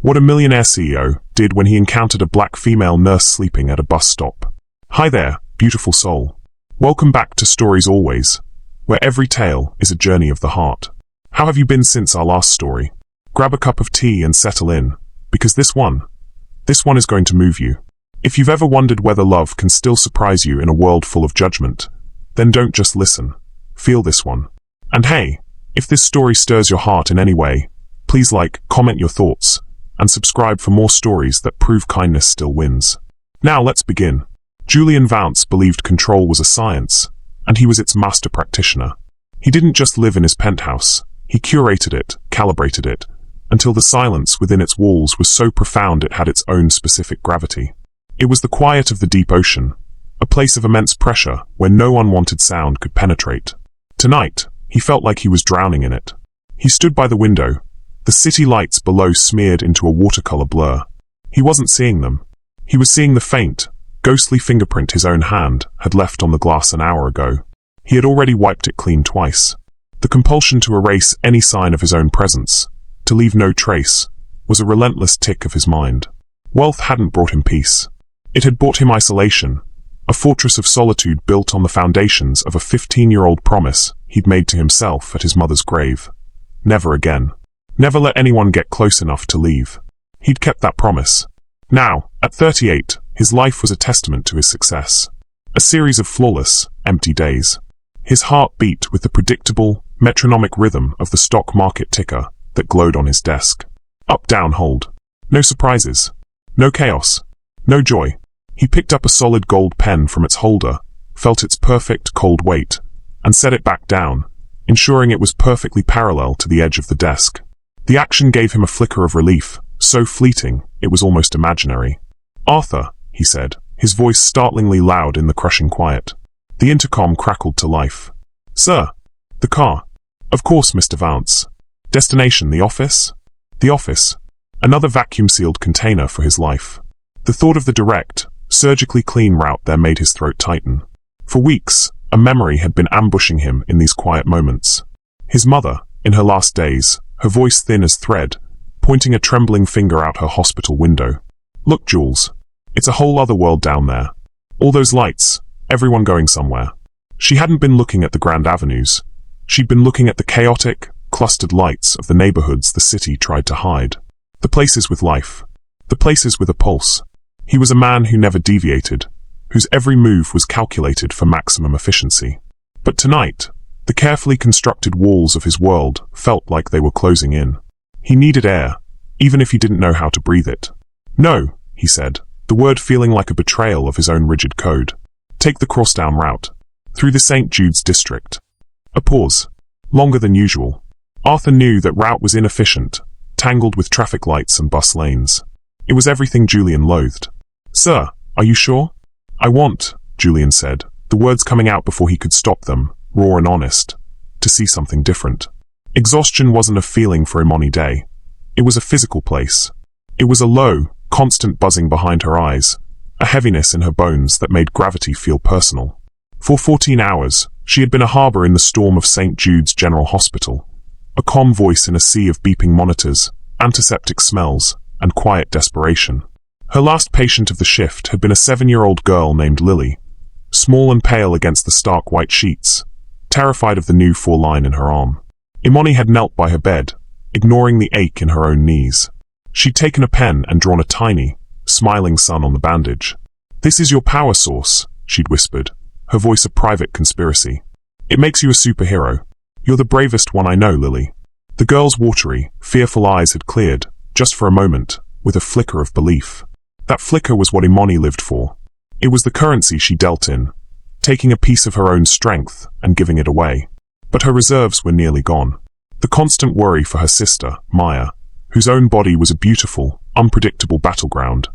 What a millionaire CEO did when he encountered a black female nurse sleeping at a bus stop. Hi there, beautiful soul. Welcome back to Stories Always, where every tale is a journey of the heart. How have you been since our last story? Grab a cup of tea and settle in, because this one is going to move you. If you've ever wondered whether love can still surprise you in a world full of judgment, then don't just listen. Feel this one. And hey, if this story stirs your heart in any way, please like, comment your thoughts, and subscribe for more stories that prove kindness still wins. Now let's begin. Julian Vance believed control was a science, and he was its master practitioner. He didn't just live in his penthouse, he curated it, calibrated it, until the silence within its walls was so profound it had its own specific gravity. It was the quiet of the deep ocean, a place of immense pressure where no unwanted sound could penetrate. Tonight, he felt like he was drowning in it. He stood by the window, the city lights below smeared into a watercolor blur. He wasn't seeing them. He was seeing the faint, ghostly fingerprint his own hand had left on the glass an hour ago. He had already wiped it clean twice. The compulsion to erase any sign of his own presence, to leave no trace, was a relentless tick of his mind. Wealth hadn't brought him peace. It had brought him isolation, a fortress of solitude built on the foundations of a 15-year-old promise he'd made to himself at his mother's grave. Never again. Never let anyone get close enough to leave. He'd kept that promise. Now, at 38, his life was a testament to his success. A series of flawless, empty days. His heart beat with the predictable, metronomic rhythm of the stock market ticker that glowed on his desk. Up, down, hold. No surprises. No chaos. No joy. He picked up a solid gold pen from its holder, felt its perfect, cold weight, and set it back down, ensuring it was perfectly parallel to the edge of the desk. The action gave him a flicker of relief, so fleeting it was almost imaginary. "Arthur," he said, his voice startlingly loud in the crushing quiet. The intercom crackled to life. "Sir." "The car." "Of course, Mr. Vance." "Destination, the office?" "The office." Another vacuum-sealed container for his life. The thought of the direct, surgically clean route there made his throat tighten. For weeks, a memory had been ambushing him in these quiet moments. His mother, in her last days, her voice thin as thread, pointing a trembling finger out her hospital window. "Look, Jules. It's a whole other world down there. All those lights, everyone going somewhere." She hadn't been looking at the grand avenues. She'd been looking at the chaotic, clustered lights of the neighborhoods the city tried to hide. The places with life. The places with a pulse. He was a man who never deviated, whose every move was calculated for maximum efficiency. But tonight, the carefully constructed walls of his world felt like they were closing in. He needed air, even if he didn't know how to breathe it. "No," he said, the word feeling like a betrayal of his own rigid code. "Take the crosstown route, through the St. Jude's district." A pause, longer than usual. Arthur knew that route was inefficient, tangled with traffic lights and bus lanes. It was everything Julian loathed. "Sir, are you sure?" "I want," Julian said, the words coming out before he could stop them, raw and honest, "to see something different." Exhaustion wasn't a feeling for Imani Day. It was a physical place. It was a low, constant buzzing behind her eyes, a heaviness in her bones that made gravity feel personal. For 14 hours, she had been a harbor in the storm of St. Jude's General Hospital, a calm voice in a sea of beeping monitors, antiseptic smells, and quiet desperation. Her last patient of the shift had been a 7-year-old girl named Lily, small and pale against the stark white sheets, terrified of the new 4-line in her arm. Imani had knelt by her bed, ignoring the ache in her own knees. She'd taken a pen and drawn a tiny, smiling sun on the bandage. "This is your power source," she'd whispered, her voice a private conspiracy. "It makes you a superhero. You're the bravest one I know, Lily." The girl's watery, fearful eyes had cleared, just for a moment, with a flicker of belief. That flicker was what Imani lived for. It was the currency she dealt in, taking a piece of her own strength and giving it away. But her reserves were nearly gone. The constant worry for her sister, Maya, whose own body was a beautiful, unpredictable battleground,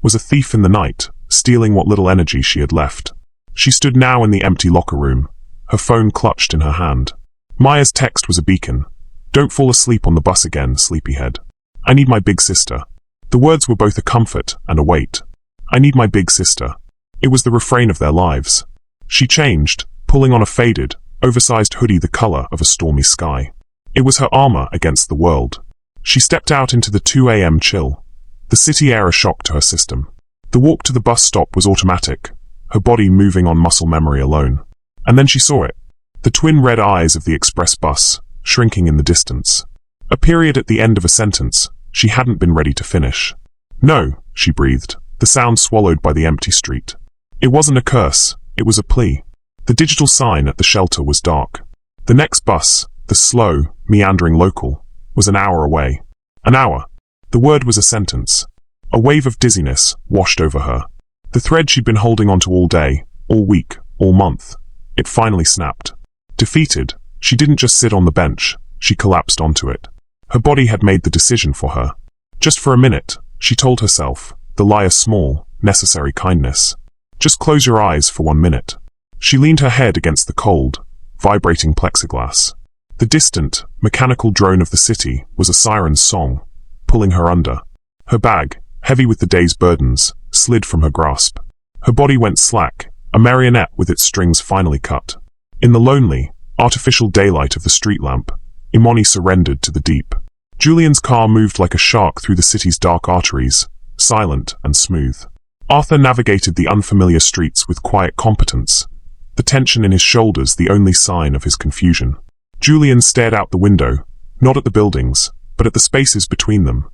was a thief in the night, stealing what little energy she had left. She stood now in the empty locker room, her phone clutched in her hand. Maya's text was a beacon. "Don't fall asleep on the bus again, sleepyhead. I need my big sister." The words were both a comfort and a weight. "I need my big sister." It was the refrain of their lives. She changed, pulling on a faded, oversized hoodie the color of a stormy sky. It was her armor against the world. She stepped out into the 2 a.m. chill, the city air a shock to her system. The walk to the bus stop was automatic, her body moving on muscle memory alone. And then she saw it. The twin red eyes of the express bus, shrinking in the distance. A period at the end of a sentence she hadn't been ready to finish. "No," she breathed, the sound swallowed by the empty street. It wasn't a curse, it was a plea. The digital sign at the shelter was dark. The next bus, the slow, meandering local, was an hour away. An hour. The word was a sentence. A wave of dizziness washed over her. The thread she'd been holding onto all day, all week, all month. It finally snapped. Defeated, she didn't just sit on the bench, she collapsed onto it. Her body had made the decision for her. Just for a minute, she told herself, the lie of small, necessary kindness. Just close your eyes for 1 minute. She leaned her head against the cold, vibrating plexiglass. The distant, mechanical drone of the city was a siren's song, pulling her under. Her bag, heavy with the day's burdens, slid from her grasp. Her body went slack, a marionette with its strings finally cut. In the lonely, artificial daylight of the street lamp, Imani surrendered to the deep. Julian's car moved like a shark through the city's dark arteries, silent and smooth. Arthur navigated the unfamiliar streets with quiet competence, the tension in his shoulders the only sign of his confusion. Julian stared out the window, not at the buildings, but at the spaces between them.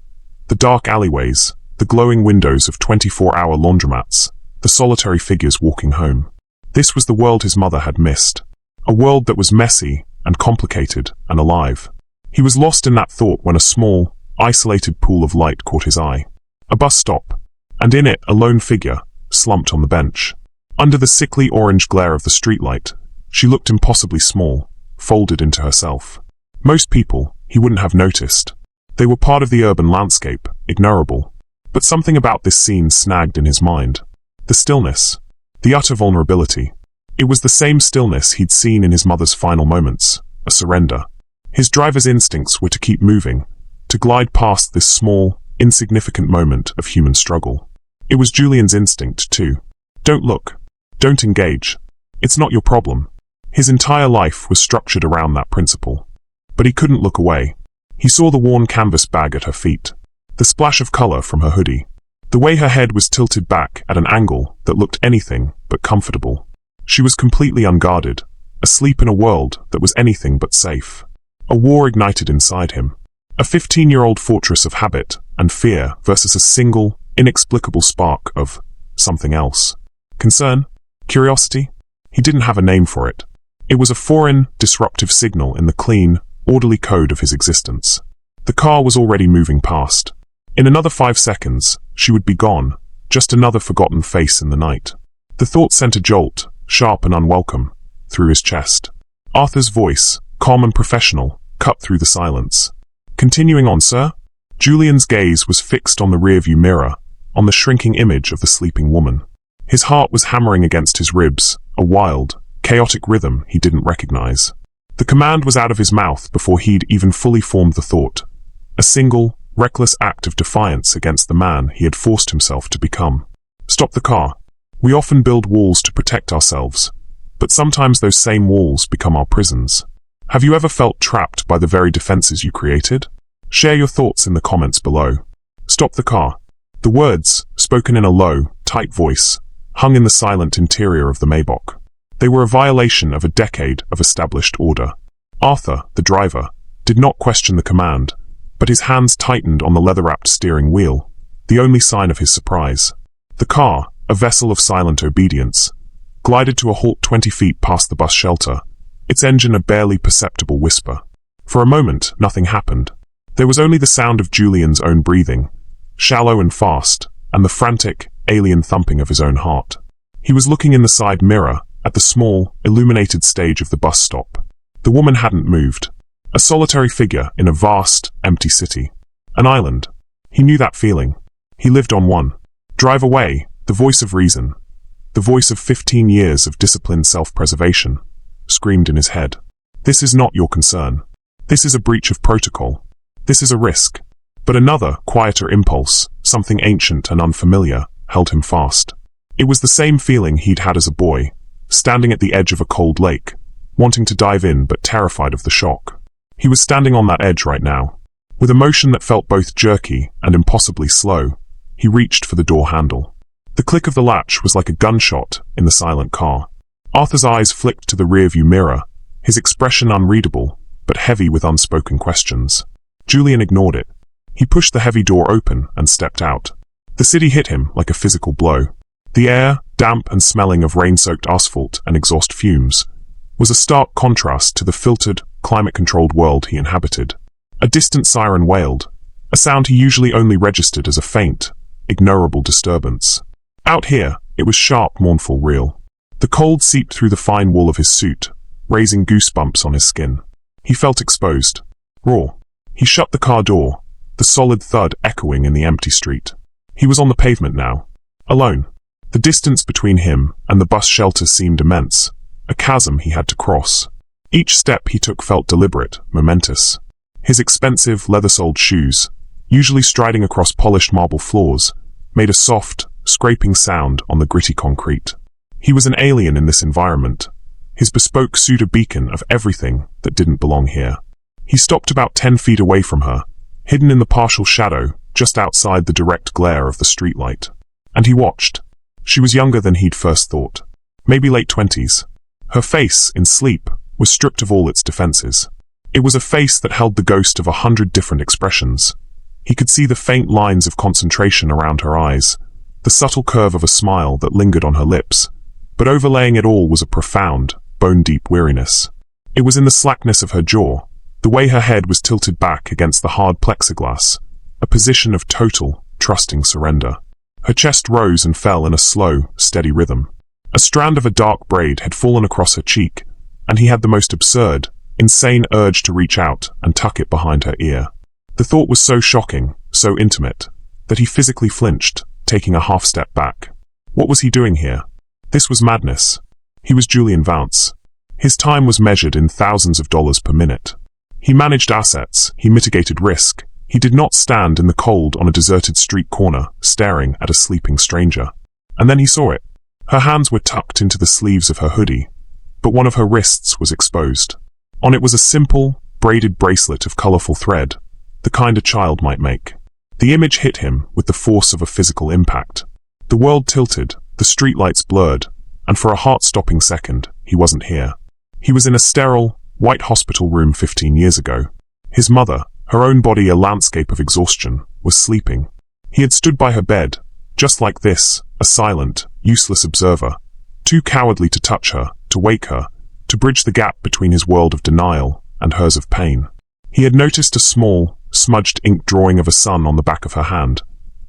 The dark alleyways, the glowing windows of 24-hour laundromats, the solitary figures walking home. This was the world his mother had missed. A world that was messy and complicated and alive. He was lost in that thought when a small, isolated pool of light caught his eye. A bus stop, and in it a lone figure, slumped on the bench. Under the sickly orange glare of the streetlight, she looked impossibly small, folded into herself. Most people, he wouldn't have noticed. They were part of the urban landscape, ignorable. But something about this scene snagged in his mind. The stillness. The utter vulnerability. It was the same stillness he'd seen in his mother's final moments, a surrender. His driver's instincts were to keep moving, to glide past this small, insignificant moment of human struggle. It was Julian's instinct, too. Don't look. Don't engage. It's not your problem. His entire life was structured around that principle. But he couldn't look away. He saw the worn canvas bag at her feet, the splash of color from her hoodie, the way her head was tilted back at an angle that looked anything but comfortable. She was completely unguarded, asleep in a world that was anything but safe. A war ignited inside him. A 15-year-old fortress of habit and fear versus a single, inexplicable spark of something else. Concern? Curiosity? He didn't have a name for it. It was a foreign, disruptive signal in the clean, orderly code of his existence. The car was already moving past. In another 5 seconds, she would be gone, just another forgotten face in the night. The thought sent a jolt, sharp and unwelcome, through his chest. Arthur's voice, calm and professional, cut through the silence. "Continuing on, sir?" Julian's gaze was fixed on the rearview mirror, on the shrinking image of the sleeping woman. His heart was hammering against his ribs, a wild, chaotic rhythm he didn't recognize. The command was out of his mouth before he'd even fully formed the thought. A single, reckless act of defiance against the man he had forced himself to become. "Stop the car." We often build walls to protect ourselves, but sometimes those same walls become our prisons. Have you ever felt trapped by the very defenses you created? Share your thoughts in the comments below. Stop the car. The words, spoken in a low, tight voice, hung in the silent interior of the Maybach. They were a violation of a decade of established order. Arthur, the driver, did not question the command, but his hands tightened on the leather-wrapped steering wheel, the only sign of his surprise. The car, a vessel of silent obedience, glided to a halt 20 feet past the bus shelter, its engine a barely perceptible whisper. For a moment, nothing happened. There was only the sound of Julian's own breathing, shallow and fast, and the frantic, alien thumping of his own heart. He was looking in the side mirror, at the small, illuminated stage of the bus stop. The woman hadn't moved. A solitary figure in a vast, empty city. An island. He knew that feeling. He lived on one. Drive away, the voice of reason, the voice of 15 years of disciplined self-preservation, screamed in his head. This is not your concern. This is a breach of protocol. This is a risk. But another, quieter impulse, something ancient and unfamiliar, held him fast. It was the same feeling he'd had as a boy, standing at the edge of a cold lake, wanting to dive in but terrified of the shock. He was standing on that edge right now. With a motion that felt both jerky and impossibly slow, he reached for the door handle. The click of the latch was like a gunshot in the silent car. Arthur's eyes flicked to the rearview mirror, his expression unreadable, but heavy with unspoken questions. Julian ignored it. He pushed the heavy door open and stepped out. The city hit him like a physical blow. The air, damp and smelling of rain-soaked asphalt and exhaust fumes, was a stark contrast to the filtered, climate-controlled world he inhabited. A distant siren wailed, a sound he usually only registered as a faint, ignorable disturbance. Out here, it was sharp, mournful, real. The cold seeped through the fine wool of his suit, raising goosebumps on his skin. He felt exposed, raw. He shut the car door, the solid thud echoing in the empty street. He was on the pavement now, alone. The distance between him and the bus shelter seemed immense, a chasm he had to cross. Each step he took felt deliberate, momentous. His expensive, leather-soled shoes, usually striding across polished marble floors, made a soft, scraping sound on the gritty concrete. He was an alien in this environment, his bespoke suit a beacon of everything that didn't belong here. He stopped about 10 feet away from her, hidden in the partial shadow just outside the direct glare of the streetlight. And he watched. She was younger than he'd first thought, maybe late 20s. Her face, in sleep, was stripped of all its defenses. It was a face that held the ghost of 100 different expressions. He could see the faint lines of concentration around her eyes, the subtle curve of a smile that lingered on her lips, but overlaying it all was a profound, bone-deep weariness. It was in the slackness of her jaw, the way her head was tilted back against the hard plexiglass, a position of total, trusting surrender. Her chest rose and fell in a slow, steady rhythm. A strand of a dark braid had fallen across her cheek, and he had the most absurd, insane urge to reach out and tuck it behind her ear. The thought was so shocking, so intimate, that he physically flinched, taking a half-step back. What was he doing here? This was madness. He was Julian Vance. His time was measured in thousands of dollars per minute. He managed assets, he mitigated risk. He did not stand in the cold on a deserted street corner, staring at a sleeping stranger. And then he saw it. Her hands were tucked into the sleeves of her hoodie, but one of her wrists was exposed. On it was a simple, braided bracelet of colorful thread, the kind a child might make. The image hit him with the force of a physical impact. The world tilted, the streetlights blurred, and for a heart-stopping second, he wasn't here. He was in a sterile, white hospital room 15 years ago. His mother, her own body a landscape of exhaustion, was sleeping. He had stood by her bed, just like this, a silent, useless observer, too cowardly to touch her, to wake her, to bridge the gap between his world of denial and hers of pain. He had noticed a small, smudged ink drawing of a sun on the back of her hand,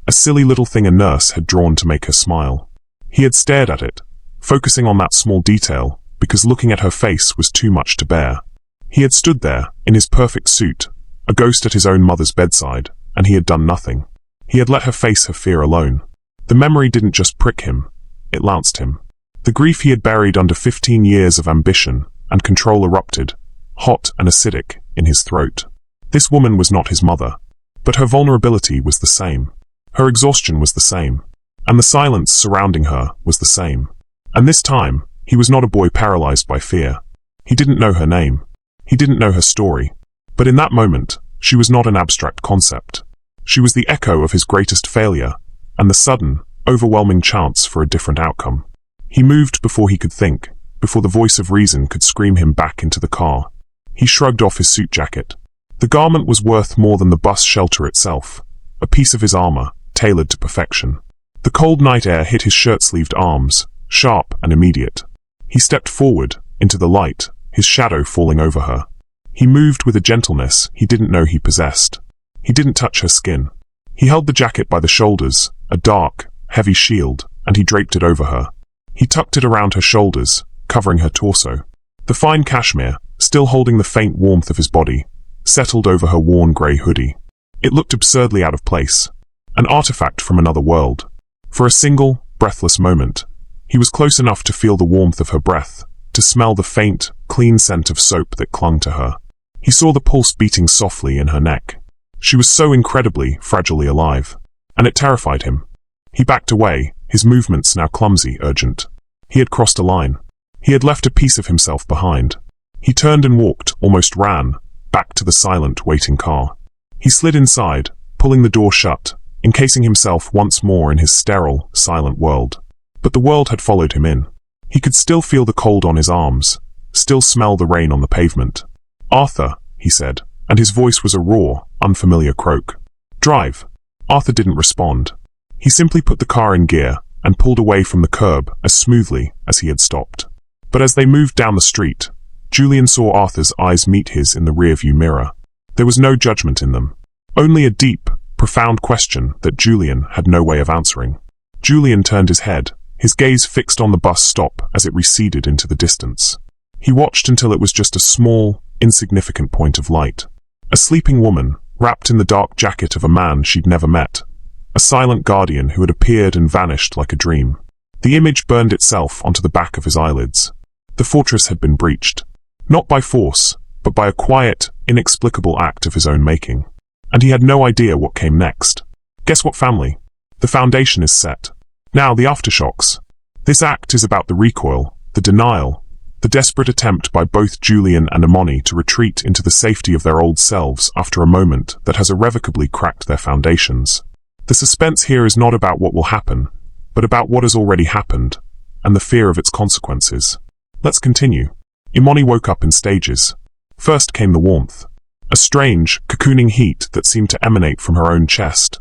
a silly little thing a nurse had drawn to make her smile. He had stared at it, focusing on that small detail, because looking at her face was too much to bear. He had stood there, in his perfect suit, a ghost at his own mother's bedside, and he had done nothing. He had let her face her fear alone. The memory didn't just prick him, it lanced him. The grief he had buried under 15 years of ambition and control erupted, hot and acidic, in his throat. This woman was not his mother, but her vulnerability was the same. Her exhaustion was the same, and the silence surrounding her was the same. And this time, he was not a boy paralyzed by fear. He didn't know her name. He didn't know her story. But in that moment, she was not an abstract concept. She was the echo of his greatest failure, and the sudden, overwhelming chance for a different outcome. He moved before he could think, before the voice of reason could scream him back into the car. He shrugged off his suit jacket. The garment was worth more than the bus shelter itself, a piece of his armor, tailored to perfection. The cold night air hit his shirt-sleeved arms, sharp and immediate. He stepped forward, into the light, his shadow falling over her. He moved with a gentleness he didn't know he possessed. He didn't touch her skin. He held the jacket by the shoulders, a dark, heavy shield, and he draped it over her. He tucked it around her shoulders, covering her torso. The fine cashmere, still holding the faint warmth of his body, settled over her worn grey hoodie. It looked absurdly out of place, an artifact from another world. For a single, breathless moment, he was close enough to feel the warmth of her breath, to smell the faint, clean scent of soap that clung to her. He saw the pulse beating softly in her neck. She was so incredibly, fragilely alive, and it terrified him. He backed away, his movements now clumsy, urgent. He had crossed a line. He had left a piece of himself behind. He turned and walked, almost ran, back to the silent, waiting car. He slid inside, pulling the door shut, encasing himself once more in his sterile, silent world. But the world had followed him in. He could still feel the cold on his arms, still smell the rain on the pavement. "Arthur," he said, and his voice was a raw, unfamiliar croak. "Drive." Arthur didn't respond. He simply put the car in gear and pulled away from the curb as smoothly as he had stopped. But as they moved down the street, Julian saw Arthur's eyes meet his in the rearview mirror. There was no judgment in them, only a deep, profound question that Julian had no way of answering. Julian turned his head, his gaze fixed on the bus stop as it receded into the distance. He watched until it was just a small, insignificant point of light. A sleeping woman, wrapped in the dark jacket of a man she'd never met. A silent guardian who had appeared and vanished like a dream. The image burned itself onto the back of his eyelids. The fortress had been breached. Not by force, but by a quiet, inexplicable act of his own making. And he had no idea what came next. Guess what, family? The foundation is set. Now the aftershocks. This act is about the recoil, the denial, the desperate attempt by both Julian and Imani to retreat into the safety of their old selves after a moment that has irrevocably cracked their foundations. The suspense here is not about what will happen, but about what has already happened, and the fear of its consequences. Let's continue. Imani woke up in stages. First came the warmth. A strange, cocooning heat that seemed to emanate from her own chest.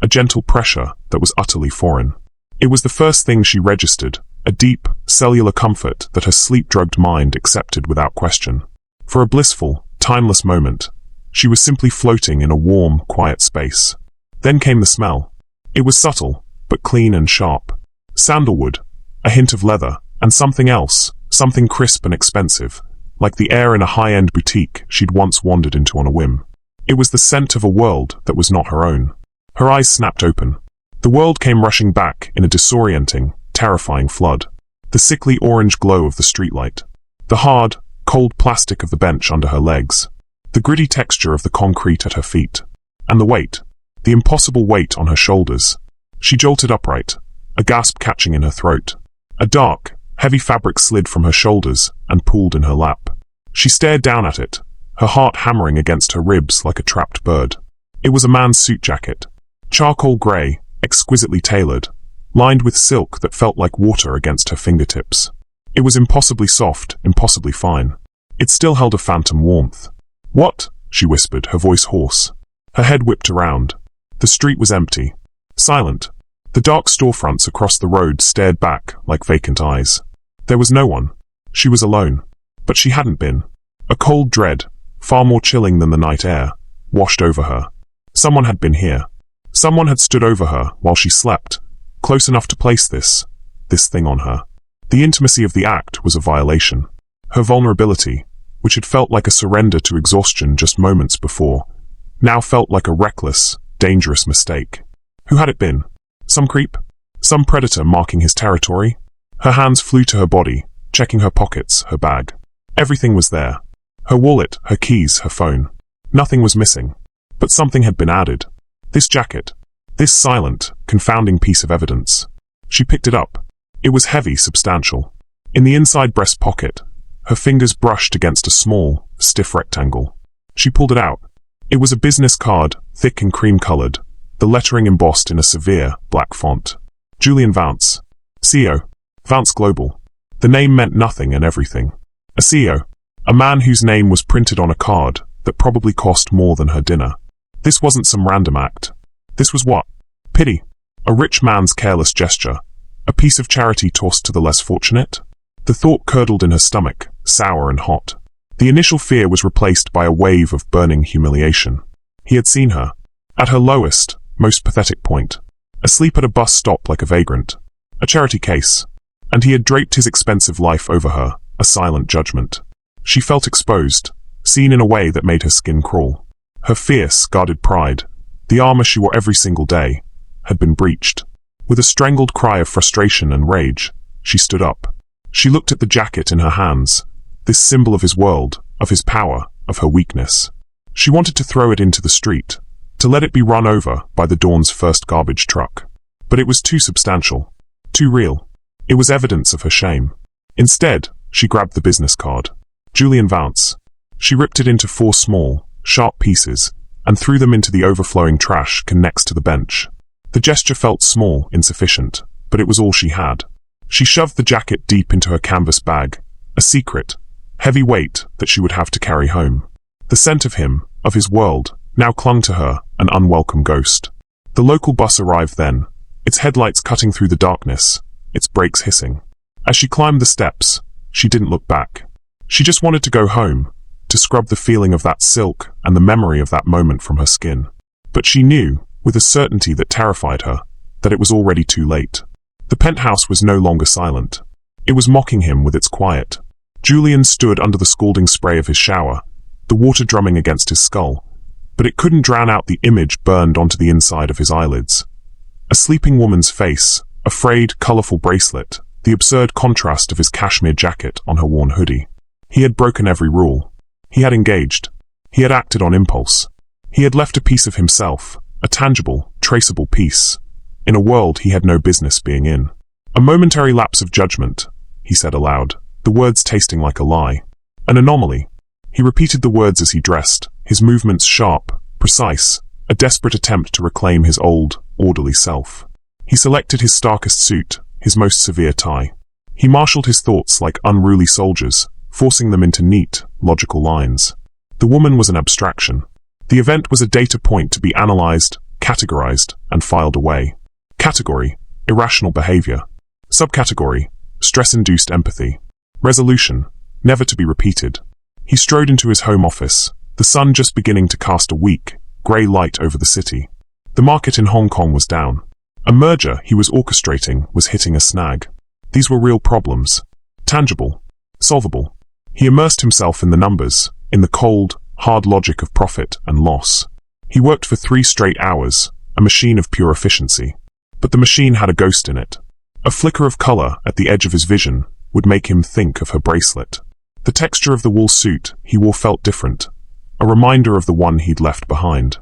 A gentle pressure that was utterly foreign. It was the first thing she registered, a deep, cellular comfort that her sleep-drugged mind accepted without question. For a blissful, timeless moment, she was simply floating in a warm, quiet space. Then came the smell. It was subtle, but clean and sharp. Sandalwood, a hint of leather, and something else, something crisp and expensive, like the air in a high-end boutique she'd once wandered into on a whim. It was the scent of a world that was not her own. Her eyes snapped open. The world came rushing back in a disorienting, terrifying flood. The sickly orange glow of the streetlight. The hard, cold plastic of the bench under her legs. The gritty texture of the concrete at her feet. And the weight. The impossible weight on her shoulders. She jolted upright, a gasp catching in her throat. A dark, heavy fabric slid from her shoulders and pooled in her lap. She stared down at it, her heart hammering against her ribs like a trapped bird. It was a man's suit jacket. Charcoal grey, exquisitely tailored, lined with silk that felt like water against her fingertips. It was impossibly soft, impossibly fine. It still held a phantom warmth. "What?" she whispered, her voice hoarse. Her head whipped around. The street was empty. Silent. The dark storefronts across the road stared back like vacant eyes. There was no one. She was alone. But she hadn't been. A cold dread, far more chilling than the night air, washed over her. Someone had been here. Someone had stood over her while she slept, close enough to place this thing on her. The intimacy of the act was a violation. Her vulnerability, which had felt like a surrender to exhaustion just moments before, now felt like a reckless, dangerous mistake. Who had it been? Some creep? Some predator marking his territory? Her hands flew to her body, checking her pockets, her bag. Everything was there. Her wallet, her keys, her phone. Nothing was missing. But something had been added. This jacket. This silent, confounding piece of evidence. She picked it up. It was heavy, substantial. In the inside breast pocket, her fingers brushed against a small, stiff rectangle. She pulled it out. It was a business card, thick and cream-colored, the lettering embossed in a severe, black font. Julian Vance. CEO. Vance Global. The name meant nothing and everything. A CEO. A man whose name was printed on a card that probably cost more than her dinner. This wasn't some random act. This was what? Pity. A rich man's careless gesture. A piece of charity tossed to the less fortunate? The thought curdled in her stomach, sour and hot. The initial fear was replaced by a wave of burning humiliation. He had seen her. At her lowest, most pathetic point. Asleep at a bus stop like a vagrant. A charity case. And he had draped his expensive life over her, a silent judgment. She felt exposed, seen in a way that made her skin crawl. Her fierce, guarded pride, the armor she wore every single day, had been breached. With a strangled cry of frustration and rage, she stood up. She looked at the jacket in her hands, this symbol of his world, of his power, of her weakness. She wanted to throw it into the street, to let it be run over by the dawn's first garbage truck. But it was too substantial, too real. It was evidence of her shame. Instead, she grabbed the business card. Julian Vance. She ripped it into 4 small, sharp pieces, and threw them into the overflowing trash can next to the bench. The gesture felt small, insufficient, but it was all she had. She shoved the jacket deep into her canvas bag, a secret, heavy weight that she would have to carry home. The scent of him, of his world, now clung to her, an unwelcome ghost. The local bus arrived then, its headlights cutting through the darkness, its brakes hissing. As she climbed the steps, she didn't look back. She just wanted to go home, to scrub the feeling of that silk and the memory of that moment from her skin. But she knew, with a certainty that terrified her, that it was already too late. The penthouse was no longer silent. It was mocking him with its quiet. Julian stood under the scalding spray of his shower, the water drumming against his skull, but it couldn't drown out the image burned onto the inside of his eyelids. A sleeping woman's face, a frayed, colorful bracelet, the absurd contrast of his cashmere jacket on her worn hoodie. He had broken every rule. He had engaged. He had acted on impulse. He had left a piece of himself, a tangible, traceable piece, in a world he had no business being in. A momentary lapse of judgment, he said aloud, the words tasting like a lie. An anomaly. He repeated the words as he dressed, his movements sharp, precise, a desperate attempt to reclaim his old, orderly self. He selected his starkest suit, his most severe tie. He marshaled his thoughts like unruly soldiers, forcing them into neat, logical lines. The woman was an abstraction. The event was a data point to be analyzed, categorized, and filed away. Category: irrational behavior. Subcategory: stress-induced empathy. Resolution: never to be repeated. He strode into his home office, the sun just beginning to cast a weak, grey light over the city. The market in Hong Kong was down. A merger he was orchestrating was hitting a snag. These were real problems. Tangible. Solvable. He immersed himself in the numbers, in the cold, hard logic of profit and loss. He worked for 3 straight hours, a machine of pure efficiency. But the machine had a ghost in it. A flicker of color at the edge of his vision would make him think of her bracelet. The texture of the wool suit he wore felt different, a reminder of the one he'd left behind.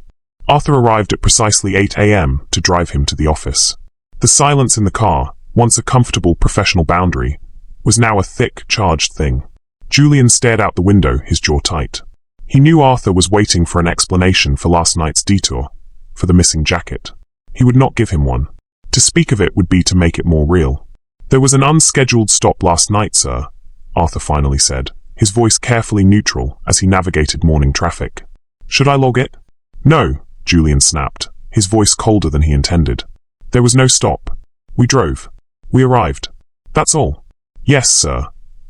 Arthur arrived at precisely 8 a.m. to drive him to the office. The silence in the car, once a comfortable professional boundary, was now a thick, charged thing. Julian stared out the window, his jaw tight. He knew Arthur was waiting for an explanation for last night's detour, for the missing jacket. He would not give him one. To speak of it would be to make it more real. "There was an unscheduled stop last night, sir," Arthur finally said, his voice carefully neutral as he navigated morning traffic. "Should I log it?" "No," Julian snapped, his voice colder than he intended. "There was no stop. We drove. We arrived. That's all." "Yes, sir,"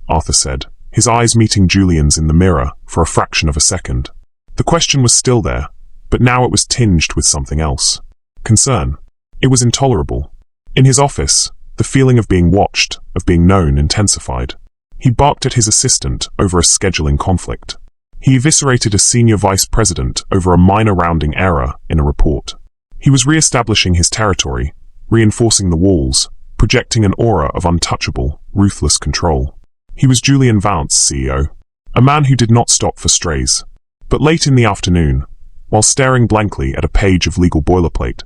Arthur said, his eyes meeting Julian's in the mirror for a fraction of a second. The question was still there, but now it was tinged with something else. Concern. It was intolerable. In his office, the feeling of being watched, of being known, intensified. He barked at his assistant over a scheduling conflict. He eviscerated a senior vice president over a minor rounding error in a report. He was re-establishing his territory, reinforcing the walls, projecting an aura of untouchable, ruthless control. He was Julian Vance, CEO, a man who did not stop for strays. But late in the afternoon, while staring blankly at a page of legal boilerplate,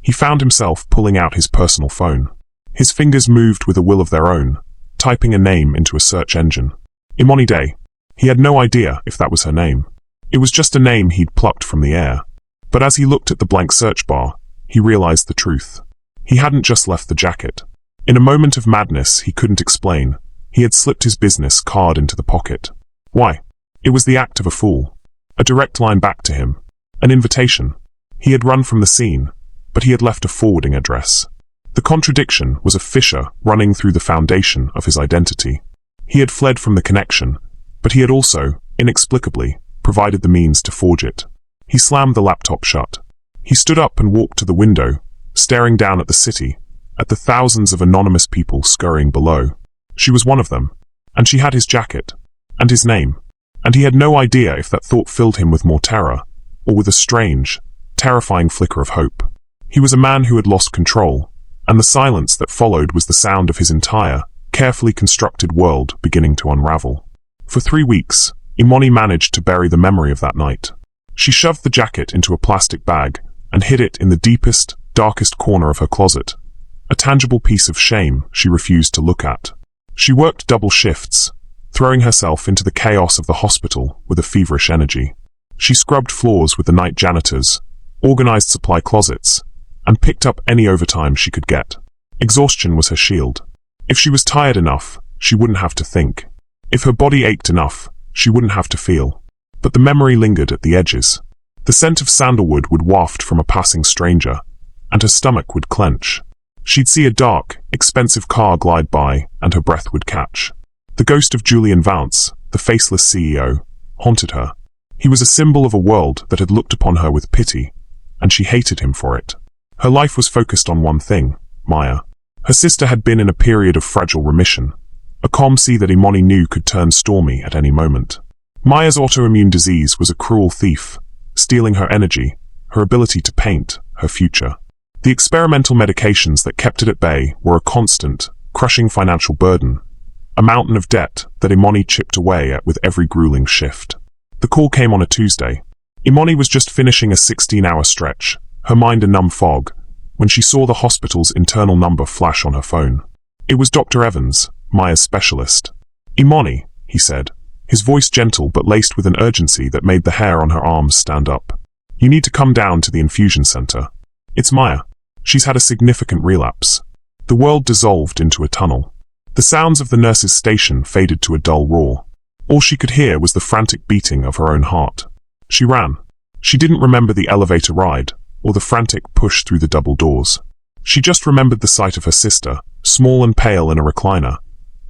he found himself pulling out his personal phone. His fingers moved with a will of their own, typing a name into a search engine. Imani Day. He had no idea if that was her name. It was just a name he'd plucked from the air. But as he looked at the blank search bar, he realized the truth. He hadn't just left the jacket. In a moment of madness he couldn't explain, he had slipped his business card into the pocket. Why? It was the act of a fool. A direct line back to him. An invitation. He had run from the scene, but he had left a forwarding address. The contradiction was a fissure running through the foundation of his identity. He had fled from the connection, but he had also, inexplicably, provided the means to forge it. He slammed the laptop shut. He stood up and walked to the window, staring down at the city, at the thousands of anonymous people scurrying below. She was one of them, and she had his jacket, and his name, and he had no idea if that thought filled him with more terror, or with a strange, terrifying flicker of hope. He was a man who had lost control, and the silence that followed was the sound of his entire, carefully constructed world beginning to unravel. For 3 weeks, Imani managed to bury the memory of that night. She shoved the jacket into a plastic bag and hid it in the deepest, darkest corner of her closet, a tangible piece of shame she refused to look at. She worked double shifts, throwing herself into the chaos of the hospital with a feverish energy. She scrubbed floors with the night janitors, organized supply closets, and picked up any overtime she could get. Exhaustion was her shield. If she was tired enough, she wouldn't have to think. If her body ached enough, she wouldn't have to feel. But the memory lingered at the edges. The scent of sandalwood would waft from a passing stranger, and her stomach would clench. She'd see a dark, expensive car glide by, and her breath would catch. The ghost of Julian Vance, the faceless CEO, haunted her. He was a symbol of a world that had looked upon her with pity, and she hated him for it. Her life was focused on one thing, Maya. Her sister had been in a period of fragile remission, a calm sea that Imani knew could turn stormy at any moment. Maya's autoimmune disease was a cruel thief, stealing her energy, her ability to paint, her future. The experimental medications that kept it at bay were a constant, crushing financial burden, a mountain of debt that Imani chipped away at with every grueling shift. The call came on a Tuesday. Imani was just finishing a 16-hour stretch, her mind a numb fog, when she saw the hospital's internal number flash on her phone. It was Dr. Evans, Maya's specialist. "Imani," he said, his voice gentle but laced with an urgency that made the hair on her arms stand up. "You need to come down to the infusion center. It's Maya. She's had a significant relapse." The world dissolved into a tunnel. The sounds of the nurse's station faded to a dull roar. All she could hear was the frantic beating of her own heart. She ran. She didn't remember the elevator ride, or the frantic push through the double doors. She just remembered the sight of her sister, small and pale in a recliner,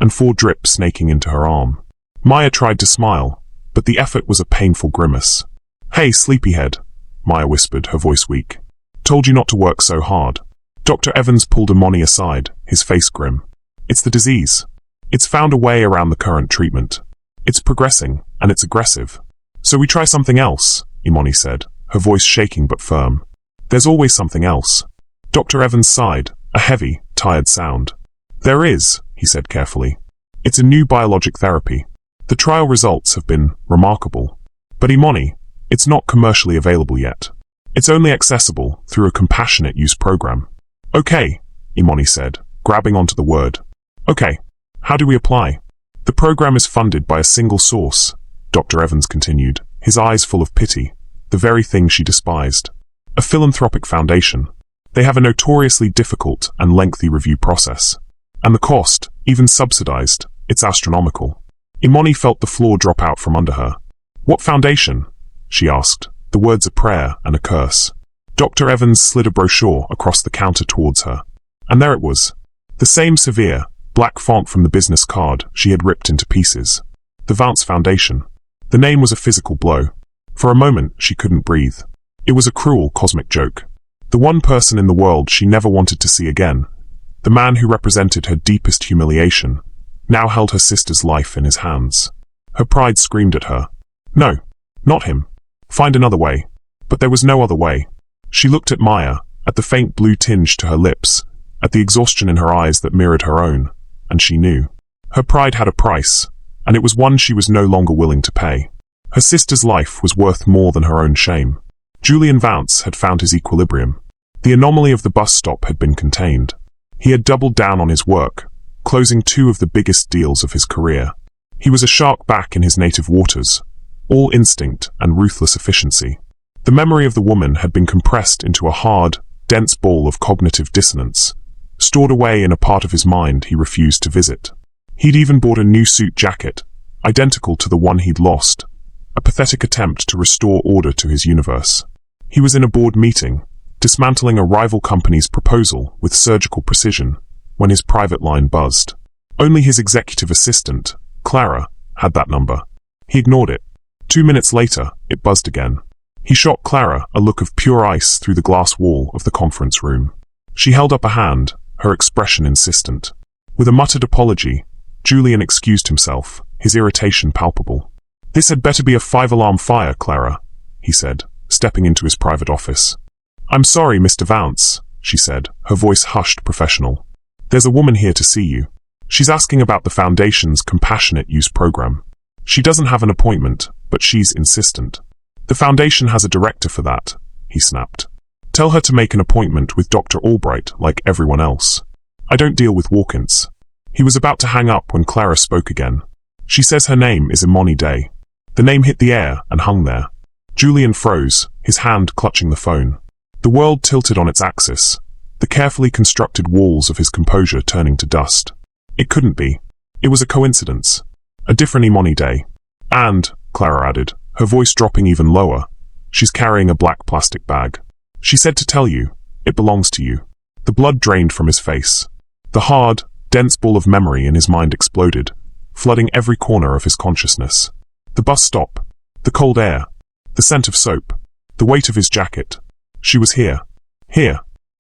and 4 drips snaking into her arm. Maya tried to smile, but the effort was a painful grimace. "Hey, sleepyhead," Maya whispered, her voice weak. "Told you not to work so hard." Dr. Evans pulled Imani aside, his face grim. "It's the disease. It's found a way around the current treatment. It's progressing, and it's aggressive. So we try something else," Imani said, her voice shaking but firm. "There's always something else." Dr. Evans sighed, a heavy, tired sound. "There is," he said carefully. "It's a new biologic therapy. The trial results have been remarkable. But Imani, it's not commercially available yet. It's only accessible through a compassionate use program." "Okay," Imani said, grabbing onto the word. "Okay, how do we apply?" "The program is funded by a single source," Dr. Evans continued, his eyes full of pity, the very thing she despised. "A philanthropic foundation. They have a notoriously difficult and lengthy review process. And the cost, even subsidized, it's astronomical." Imani felt the floor drop out from under her. "What foundation?" she asked, the words a prayer and a curse. Dr. Evans slid a brochure across the counter towards her. And there it was. The same severe, black font from the business card she had ripped into pieces. The Vance Foundation. The name was a physical blow. For a moment, she couldn't breathe. It was a cruel cosmic joke. The one person in the world she never wanted to see again, the man who represented her deepest humiliation, now held her sister's life in his hands. Her pride screamed at her. No, not him. Find another way. But there was no other way. She looked at Maya, at the faint blue tinge to her lips, at the exhaustion in her eyes that mirrored her own, and she knew. Her pride had a price, and it was one she was no longer willing to pay. Her sister's life was worth more than her own shame. Julian Vance had found his equilibrium. The anomaly of the bus stop had been contained. He had doubled down on his work, closing 2 of the biggest deals of his career. He was a shark back in his native waters, all instinct and ruthless efficiency. The memory of the woman had been compressed into a hard, dense ball of cognitive dissonance, stored away in a part of his mind he refused to visit. He'd even bought a new suit jacket, identical to the one he'd lost, a pathetic attempt to restore order to his universe. He was in a board meeting, dismantling a rival company's proposal with surgical precision, when his private line buzzed. Only his executive assistant, Clara, had that number. He ignored it. 2 minutes later, it buzzed again. He shot Clara a look of pure ice through the glass wall of the conference room. She held up a hand, her expression insistent. With a muttered apology, Julian excused himself, his irritation palpable. "This had better be a 5-alarm fire, Clara," he said, stepping into his private office. "I'm sorry, Mr. Vance," she said, her voice hushed professional. "There's a woman here to see you. She's asking about the Foundation's compassionate use program. She doesn't have an appointment, but she's insistent." "The Foundation has a director for that," he snapped. "Tell her to make an appointment with Dr. Albright like everyone else. I don't deal with walk-ins." He was about to hang up when Clara spoke again. "She says her name is Imani Day." The name hit the air and hung there. Julian froze, his hand clutching the phone. The world tilted on its axis, the carefully constructed walls of his composure turning to dust. It couldn't be. It was a coincidence. A different Imani day. And, Clara added, her voice dropping even lower, she's carrying a black plastic bag. She said to tell you, it belongs to you. The blood drained from his face. The hard, dense ball of memory in his mind exploded, flooding every corner of his consciousness. The bus stop, the cold air, the scent of soap, the weight of his jacket. She was here. Here.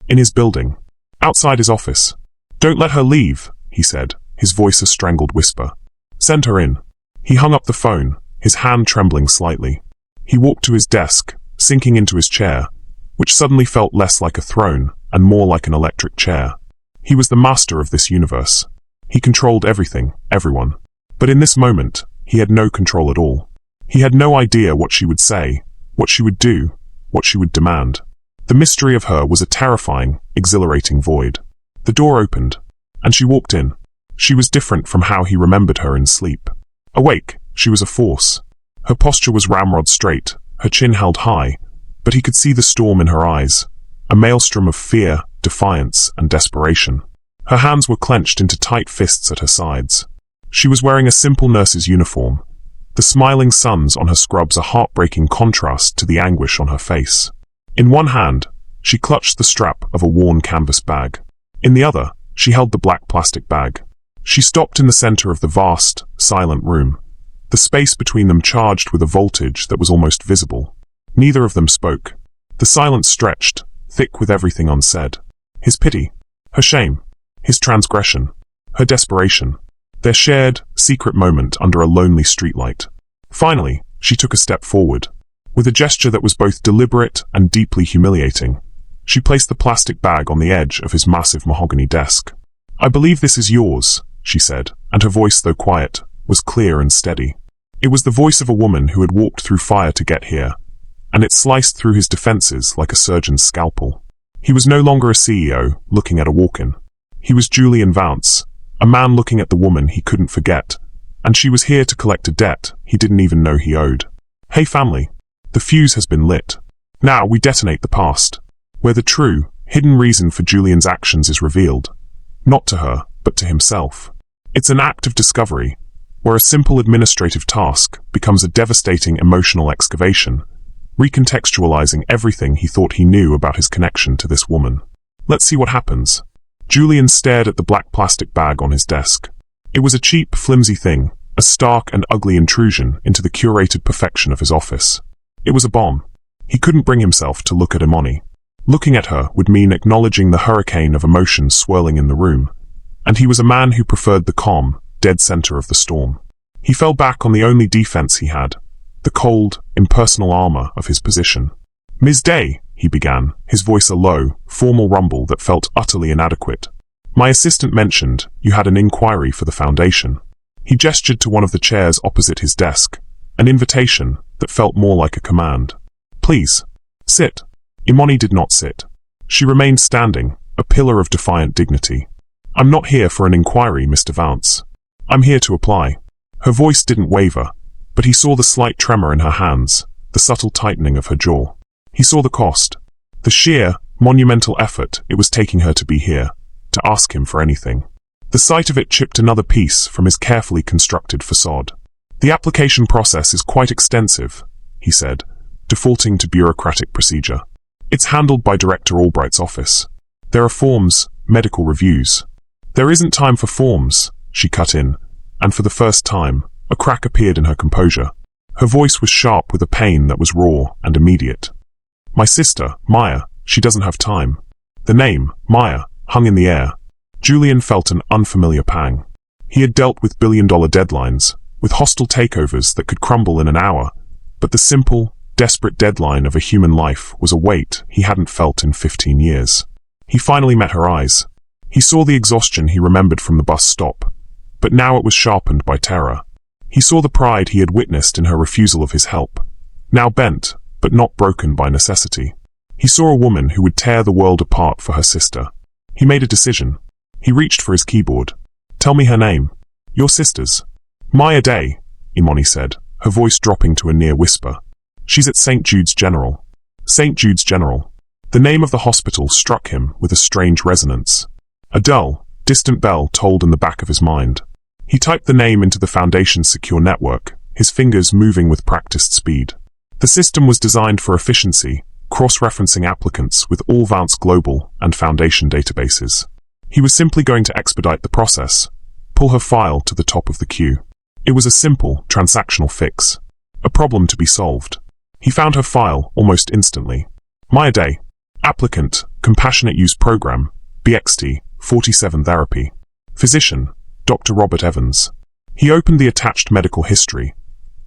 In his building. Outside his office. Don't let her leave, he said, his voice a strangled whisper. Send her in. He hung up the phone, his hand trembling slightly. He walked to his desk, sinking into his chair, which suddenly felt less like a throne and more like an electric chair. He was the master of this universe. He controlled everything, everyone. But in this moment, he had no control at all. He had no idea what she would say, what she would do, what she would demand. The mystery of her was a terrifying, exhilarating void. The door opened, and she walked in. She was different from how he remembered her in sleep. Awake, she was a force. Her posture was ramrod straight, her chin held high, but he could see the storm in her eyes, a maelstrom of fear, defiance, and desperation. Her hands were clenched into tight fists at her sides. She was wearing a simple nurse's uniform. The smiling suns on her scrubs a heartbreaking contrast to the anguish on her face. In one hand, she clutched the strap of a worn canvas bag. In the other, she held the black plastic bag. She stopped in the center of the vast, silent room, the space between them charged with a voltage that was almost visible. Neither of them spoke. The silence stretched, thick with everything unsaid. His pity, her shame, his transgression, her desperation. Their shared, secret moment under a lonely streetlight. Finally, she took a step forward. With a gesture that was both deliberate and deeply humiliating, she placed the plastic bag on the edge of his massive mahogany desk. I believe this is yours, she said, and her voice, though quiet, was clear and steady. It was the voice of a woman who had walked through fire to get here, and it sliced through his defenses like a surgeon's scalpel. He was no longer a CEO looking at a walk-in. He was Julian Vance, a man looking at the woman he couldn't forget, and she was here to collect a debt he didn't even know he owed. Hey family, the fuse has been lit. Now we detonate the past, where the true, hidden reason for Julian's actions is revealed. Not to her, but to himself. It's an act of discovery, where a simple administrative task becomes a devastating emotional excavation, recontextualizing everything he thought he knew about his connection to this woman. Let's see what happens. Julian stared at the black plastic bag on his desk. It was a cheap, flimsy thing, a stark and ugly intrusion into the curated perfection of his office. It was a bomb. He couldn't bring himself to look at Imani. Looking at her would mean acknowledging the hurricane of emotions swirling in the room, and he was a man who preferred the calm, dead center of the storm. He fell back on the only defense he had, the cold, impersonal armor of his position. Ms. Day, he began, his voice a low, formal rumble that felt utterly inadequate. My assistant mentioned you had an inquiry for the foundation. He gestured to one of the chairs opposite his desk, an invitation that felt more like a command. Please, sit. Imani did not sit. She remained standing, a pillar of defiant dignity. I'm not here for an inquiry, Mr. Vance. I'm here to apply. Her voice didn't waver, but he saw the slight tremor in her hands, the subtle tightening of her jaw. He saw the cost, the sheer, monumental effort it was taking her to be here, to ask him for anything. The sight of it chipped another piece from his carefully constructed facade. The application process is quite extensive, he said, defaulting to bureaucratic procedure. It's handled by Director Albright's office. There are forms, medical reviews. There isn't time for forms, she cut in, and for the first time, a crack appeared in her composure. Her voice was sharp with a pain that was raw and immediate. My sister, Maya, she doesn't have time. The name, Maya, hung in the air. Julian felt an unfamiliar pang. He had dealt with billion-dollar deadlines, with hostile takeovers that could crumble in an hour, but the simple, desperate deadline of a human life was a weight he hadn't felt in 15 years. He finally met her eyes. He saw the exhaustion he remembered from the bus stop, but now it was sharpened by terror. He saw the pride he had witnessed in her refusal of his help, now bent, but not broken by necessity. He saw a woman who would tear the world apart for her sister. He made a decision. He reached for his keyboard. Tell me her name. Your sister's. Maya Day, Imani said, her voice dropping to a near whisper. She's at St. Jude's General. St. Jude's General. The name of the hospital struck him with a strange resonance. A dull, distant bell tolled in the back of his mind. He typed the name into the Foundation's secure network, his fingers moving with practiced speed. The system was designed for efficiency, cross-referencing applicants with all Vance Global and Foundation databases. He was simply going to expedite the process, pull her file to the top of the queue. It was a simple, transactional fix. A problem to be solved. He found her file almost instantly. Maya Day. Applicant, Compassionate Use Program, BXT, 47 Therapy. Physician, Dr. Robert Evans. He opened the attached medical history,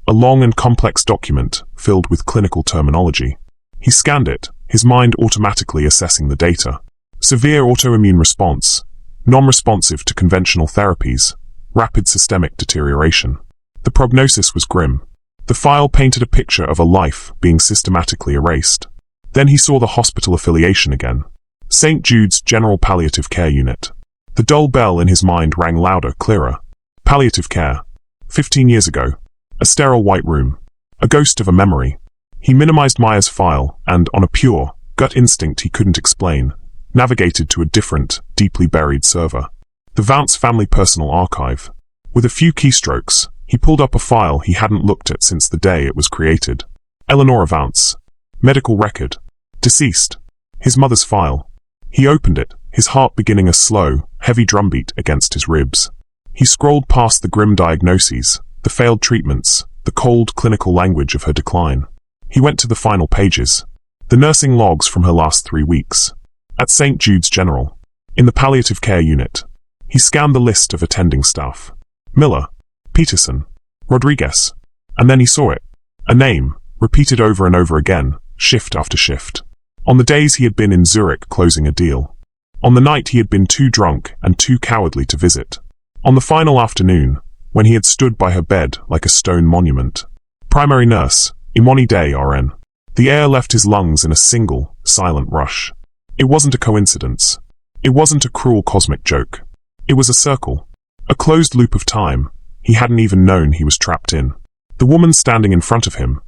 a long and complex document filled with clinical terminology. He scanned it, his mind automatically assessing the data. Severe autoimmune response, non-responsive to conventional therapies, rapid systemic deterioration. The prognosis was grim. The file painted a picture of a life being systematically erased. Then he saw the hospital affiliation again. St. Jude's General Palliative Care Unit. The dull bell in his mind rang louder, clearer. Palliative care. 15 years ago. A sterile white room. A ghost of a memory. He minimized Maya's file and, on a pure, gut instinct he couldn't explain, navigated to a different, deeply buried server. The Vance family personal archive. With a few keystrokes, he pulled up a file he hadn't looked at since the day it was created. Eleanor Vance. Medical record. Deceased. His mother's file. He opened it, his heart beginning a slow, heavy drumbeat against his ribs. He scrolled past the grim diagnoses, the failed treatments, the cold clinical language of her decline. He went to the final pages. The nursing logs from her last 3 weeks. At St. Jude's General. In the palliative care unit. He scanned the list of attending staff. Miller. Peterson. Rodriguez. And then he saw it. A name, repeated over and over again, shift after shift. On the days he had been in Zurich closing a deal. On the night he had been too drunk and too cowardly to visit. On the final afternoon, when he had stood by her bed like a stone monument. Primary nurse, Imani Day RN. The air left his lungs in a single, silent rush. It wasn't a coincidence. It wasn't a cruel cosmic joke. It was a circle. A closed loop of time he hadn't even known he was trapped in. The woman standing in front of him.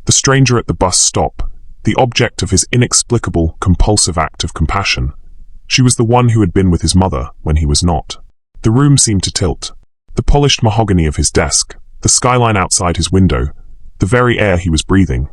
The stranger at the bus stop. The object of his inexplicable, compulsive act of compassion. She was the one who had been with his mother when he was not. The room seemed to tilt. The polished mahogany of his desk, the skyline outside his window, the very air he was breathing.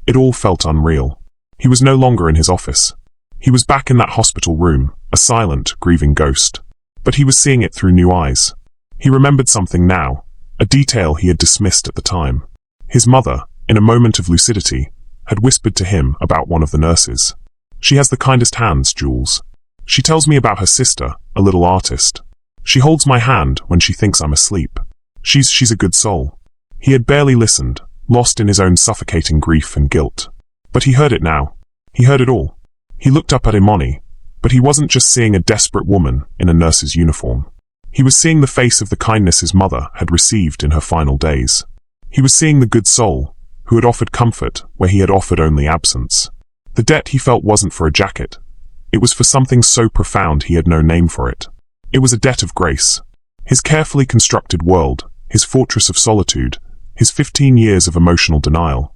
It all felt unreal. He was no longer in his office. He was back in that hospital room, a silent, grieving ghost. But he was seeing it through new eyes. He remembered something now, a detail he had dismissed at the time. His mother, in a moment of lucidity, had whispered to him about one of the nurses. She has the kindest hands, Jules. She tells me about her sister, a little artist. She holds my hand when she thinks I'm asleep. She's a good soul. He had barely listened, lost in his own suffocating grief and guilt. But he heard it now. He heard it all. He looked up at Imani, but he wasn't just seeing a desperate woman in a nurse's uniform. He was seeing the face of the kindness his mother had received in her final days. He was seeing the good soul, who had offered comfort where he had offered only absence. The debt he felt wasn't for a jacket. It was for something so profound he had no name for it. It was a debt of grace. His carefully constructed world, his fortress of solitude, his 15 years of emotional denial.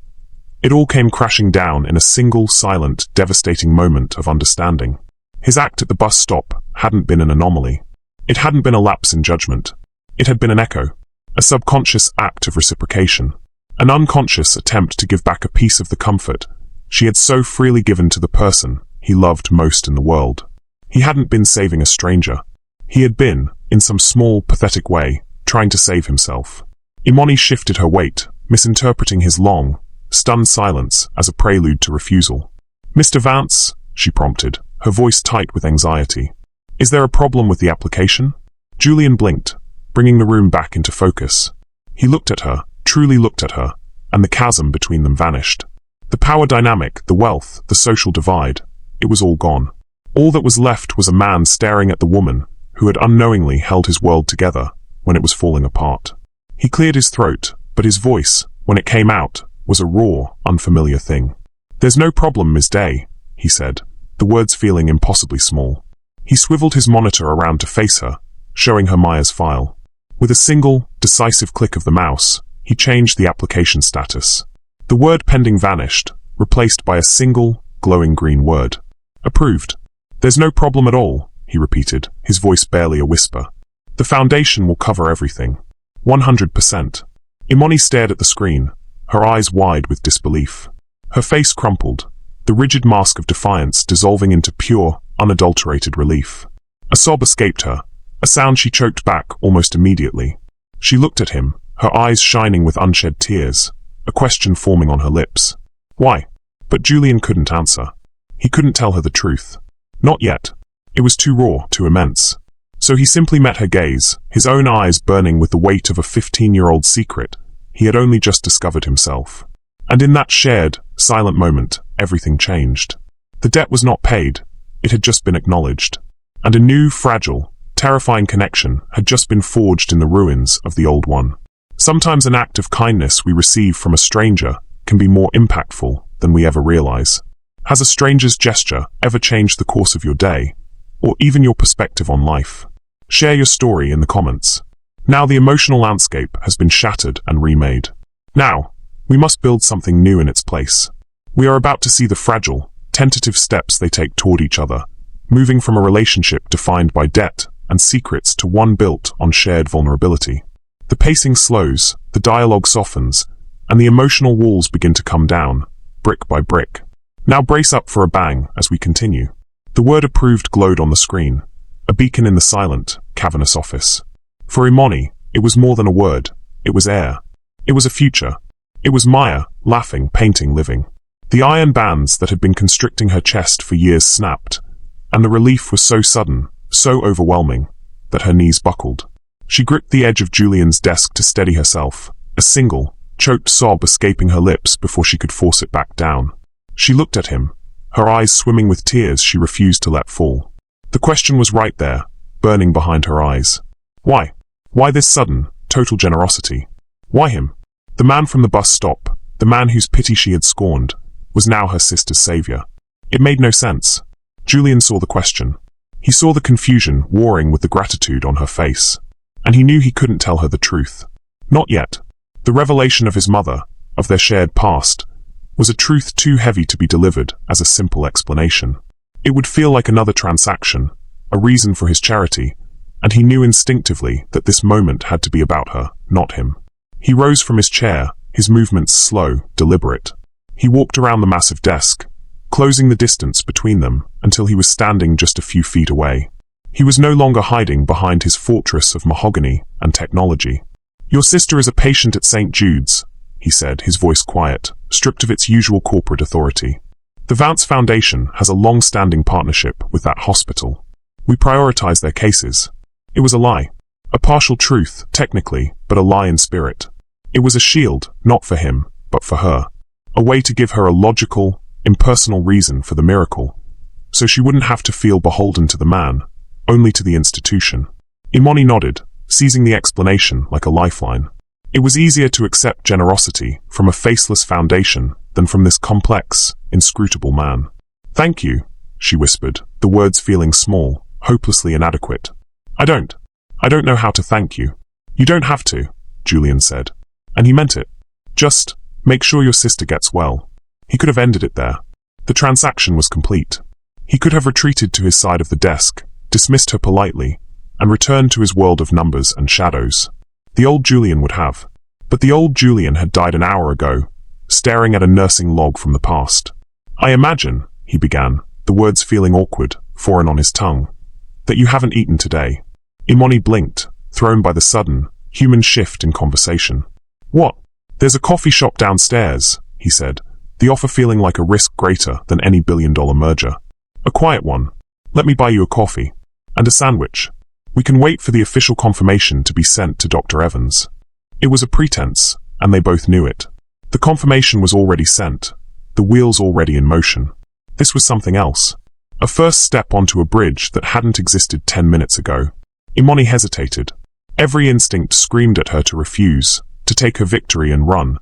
It all came crashing down in a single, silent, devastating moment of understanding. His act at the bus stop hadn't been an anomaly. It hadn't been a lapse in judgment. It had been an echo, a subconscious act of reciprocation, an unconscious attempt to give back a piece of the comfort she had so freely given to the person he loved most in the world. He hadn't been saving a stranger. He had been, in some small, pathetic way, trying to save himself. Imani shifted her weight, misinterpreting his long, stunned silence as a prelude to refusal. "Mr. Vance," she prompted, her voice tight with anxiety. "Is there a problem with the application?" Julian blinked, bringing the room back into focus. He looked at her, truly looked at her, and the chasm between them vanished. The power dynamic, the wealth, the social divide, it was all gone. All that was left was a man staring at the woman who had unknowingly held his world together when it was falling apart. He cleared his throat, but his voice, when it came out, was a raw, unfamiliar thing. "There's no problem, Ms. Day," he said, the words feeling impossibly small. He swiveled his monitor around to face her, showing her Maya's file. With a single, decisive click of the mouse, he changed the application status. The word pending vanished, replaced by a single, glowing green word. Approved. There's no problem at all, he repeated, his voice barely a whisper. The foundation will cover everything. 100%. Imani stared at the screen, her eyes wide with disbelief. Her face crumpled, the rigid mask of defiance dissolving into pure, unadulterated relief. A sob escaped her, a sound she choked back almost immediately. She looked at him, her eyes shining with unshed tears, a question forming on her lips. Why? But Julian couldn't answer. He couldn't tell her the truth. Not yet. It was too raw, too immense. So he simply met her gaze, his own eyes burning with the weight of a 15-year-old secret he had only just discovered himself. And in that shared, silent moment, everything changed. The debt was not paid, it had just been acknowledged. And a new, fragile, terrifying connection had just been forged in the ruins of the old one. Sometimes an act of kindness we receive from a stranger can be more impactful than we ever realize. Has a stranger's gesture ever changed the course of your day, or even your perspective on life? Share your story in the comments. Now the emotional landscape has been shattered and remade. Now, we must build something new in its place. We are about to see the fragile, tentative steps they take toward each other, moving from a relationship defined by debt and secrets to one built on shared vulnerability. The pacing slows, the dialogue softens, and the emotional walls begin to come down, brick by brick. Now brace up for a bang as we continue. The word approved glowed on the screen, a beacon in the silent, cavernous office. For Imani, it was more than a word, it was air. It was a future. It was Maya, laughing, painting, living. The iron bands that had been constricting her chest for years snapped, and the relief was so sudden, so overwhelming, that her knees buckled. She gripped the edge of Julian's desk to steady herself, a single, choked sob escaping her lips before she could force it back down. She looked at him, her eyes swimming with tears she refused to let fall. The question was right there, burning behind her eyes. Why? Why this sudden, total generosity? Why him? The man from the bus stop, the man whose pity she had scorned, was now her sister's savior. It made no sense. Julian saw the question. He saw the confusion warring with the gratitude on her face. And he knew he couldn't tell her the truth. Not yet. The revelation of his mother, of their shared past, was a truth too heavy to be delivered as a simple explanation. It would feel like another transaction, a reason for his charity, and he knew instinctively that this moment had to be about her, not him. He rose from his chair, his movements slow, deliberate. He walked around the massive desk, closing the distance between them until he was standing just a few feet away. He was no longer hiding behind his fortress of mahogany and technology. Your sister is a patient at St. Jude's, he said, his voice quiet, stripped of its usual corporate authority. The Vance Foundation has a long-standing partnership with that hospital. We prioritize their cases. It was a lie. A partial truth, technically, but a lie in spirit. It was a shield, not for him, but for her. A way to give her a logical, impersonal reason for the miracle, so she wouldn't have to feel beholden to the man, only to the institution. Imani nodded, seizing the explanation like a lifeline. It was easier to accept generosity from a faceless foundation than from this complex, inscrutable man. Thank you, she whispered, the words feeling small, hopelessly inadequate. I don't know how to thank you. You don't have to, Julian said. And he meant it. Just, make sure your sister gets well. He could have ended it there. The transaction was complete. He could have retreated to his side of the desk, dismissed her politely, and returned to his world of numbers and shadows. The old Julian would have. But the old Julian had died an hour ago, staring at a nursing log from the past. I imagine, he began, the words feeling awkward, foreign on his tongue, that you haven't eaten today. Imani blinked, thrown by the sudden, human shift in conversation. What? There's a coffee shop downstairs, he said, the offer feeling like a risk greater than any billion-dollar merger. A quiet one. Let me buy you a coffee. And a sandwich. We can wait for the official confirmation to be sent to Dr. Evans. It was a pretense, and they both knew it. The confirmation was already sent, the wheels already in motion. This was something else. A first step onto a bridge that hadn't existed 10 minutes ago. Imani hesitated. Every instinct screamed at her to refuse, to take her victory and run,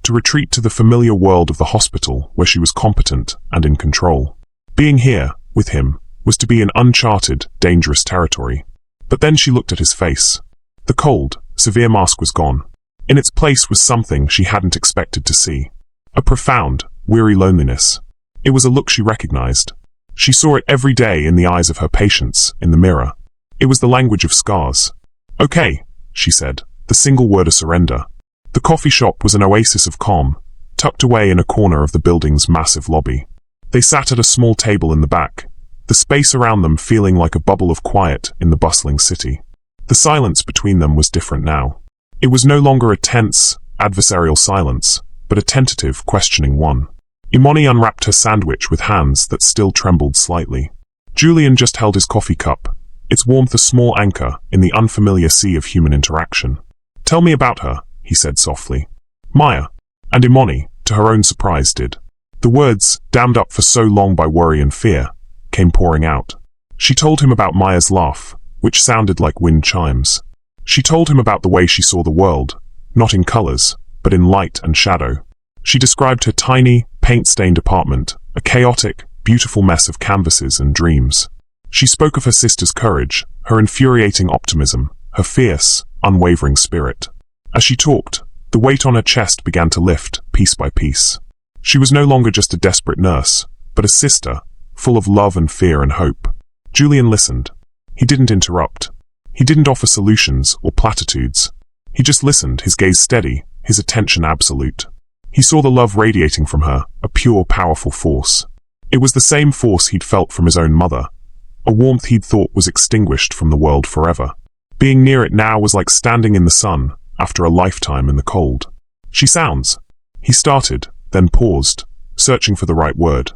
to retreat to the familiar world of the hospital where she was competent and in control. Being here, with him, was to be in uncharted, dangerous territory. But then she looked at his face. The cold, severe mask was gone. In its place was something she hadn't expected to see. A profound, weary loneliness. It was a look she recognized. She saw it every day in the eyes of her patients, in the mirror. It was the language of scars. "Okay," she said, the single word of surrender. The coffee shop was an oasis of calm, tucked away in a corner of the building's massive lobby. They sat at a small table in the back, the space around them feeling like a bubble of quiet in the bustling city. The silence between them was different now. It was no longer a tense, adversarial silence, but a tentative, questioning one. Imani unwrapped her sandwich with hands that still trembled slightly. Julian just held his coffee cup, its warmth a small anchor in the unfamiliar sea of human interaction. "Tell me about her," he said softly. "Maya." And Imani, to her own surprise, did. The words, dammed up for so long by worry and fear, came pouring out. She told him about Maya's laugh, which sounded like wind chimes. She told him about the way she saw the world, not in colors, but in light and shadow. She described her tiny, paint-stained apartment, a chaotic, beautiful mess of canvases and dreams. She spoke of her sister's courage, her infuriating optimism, her fierce, unwavering spirit. As she talked, the weight on her chest began to lift, piece by piece. She was no longer just a desperate nurse, but a sister, full of love and fear and hope. Julian listened. He didn't interrupt. He didn't offer solutions or platitudes. He just listened, his gaze steady, his attention absolute. He saw the love radiating from her, a pure, powerful force. It was the same force he'd felt from his own mother, a warmth he'd thought was extinguished from the world forever. Being near it now was like standing in the sun after a lifetime in the cold. "She sounds." He started, then paused, searching for the right word.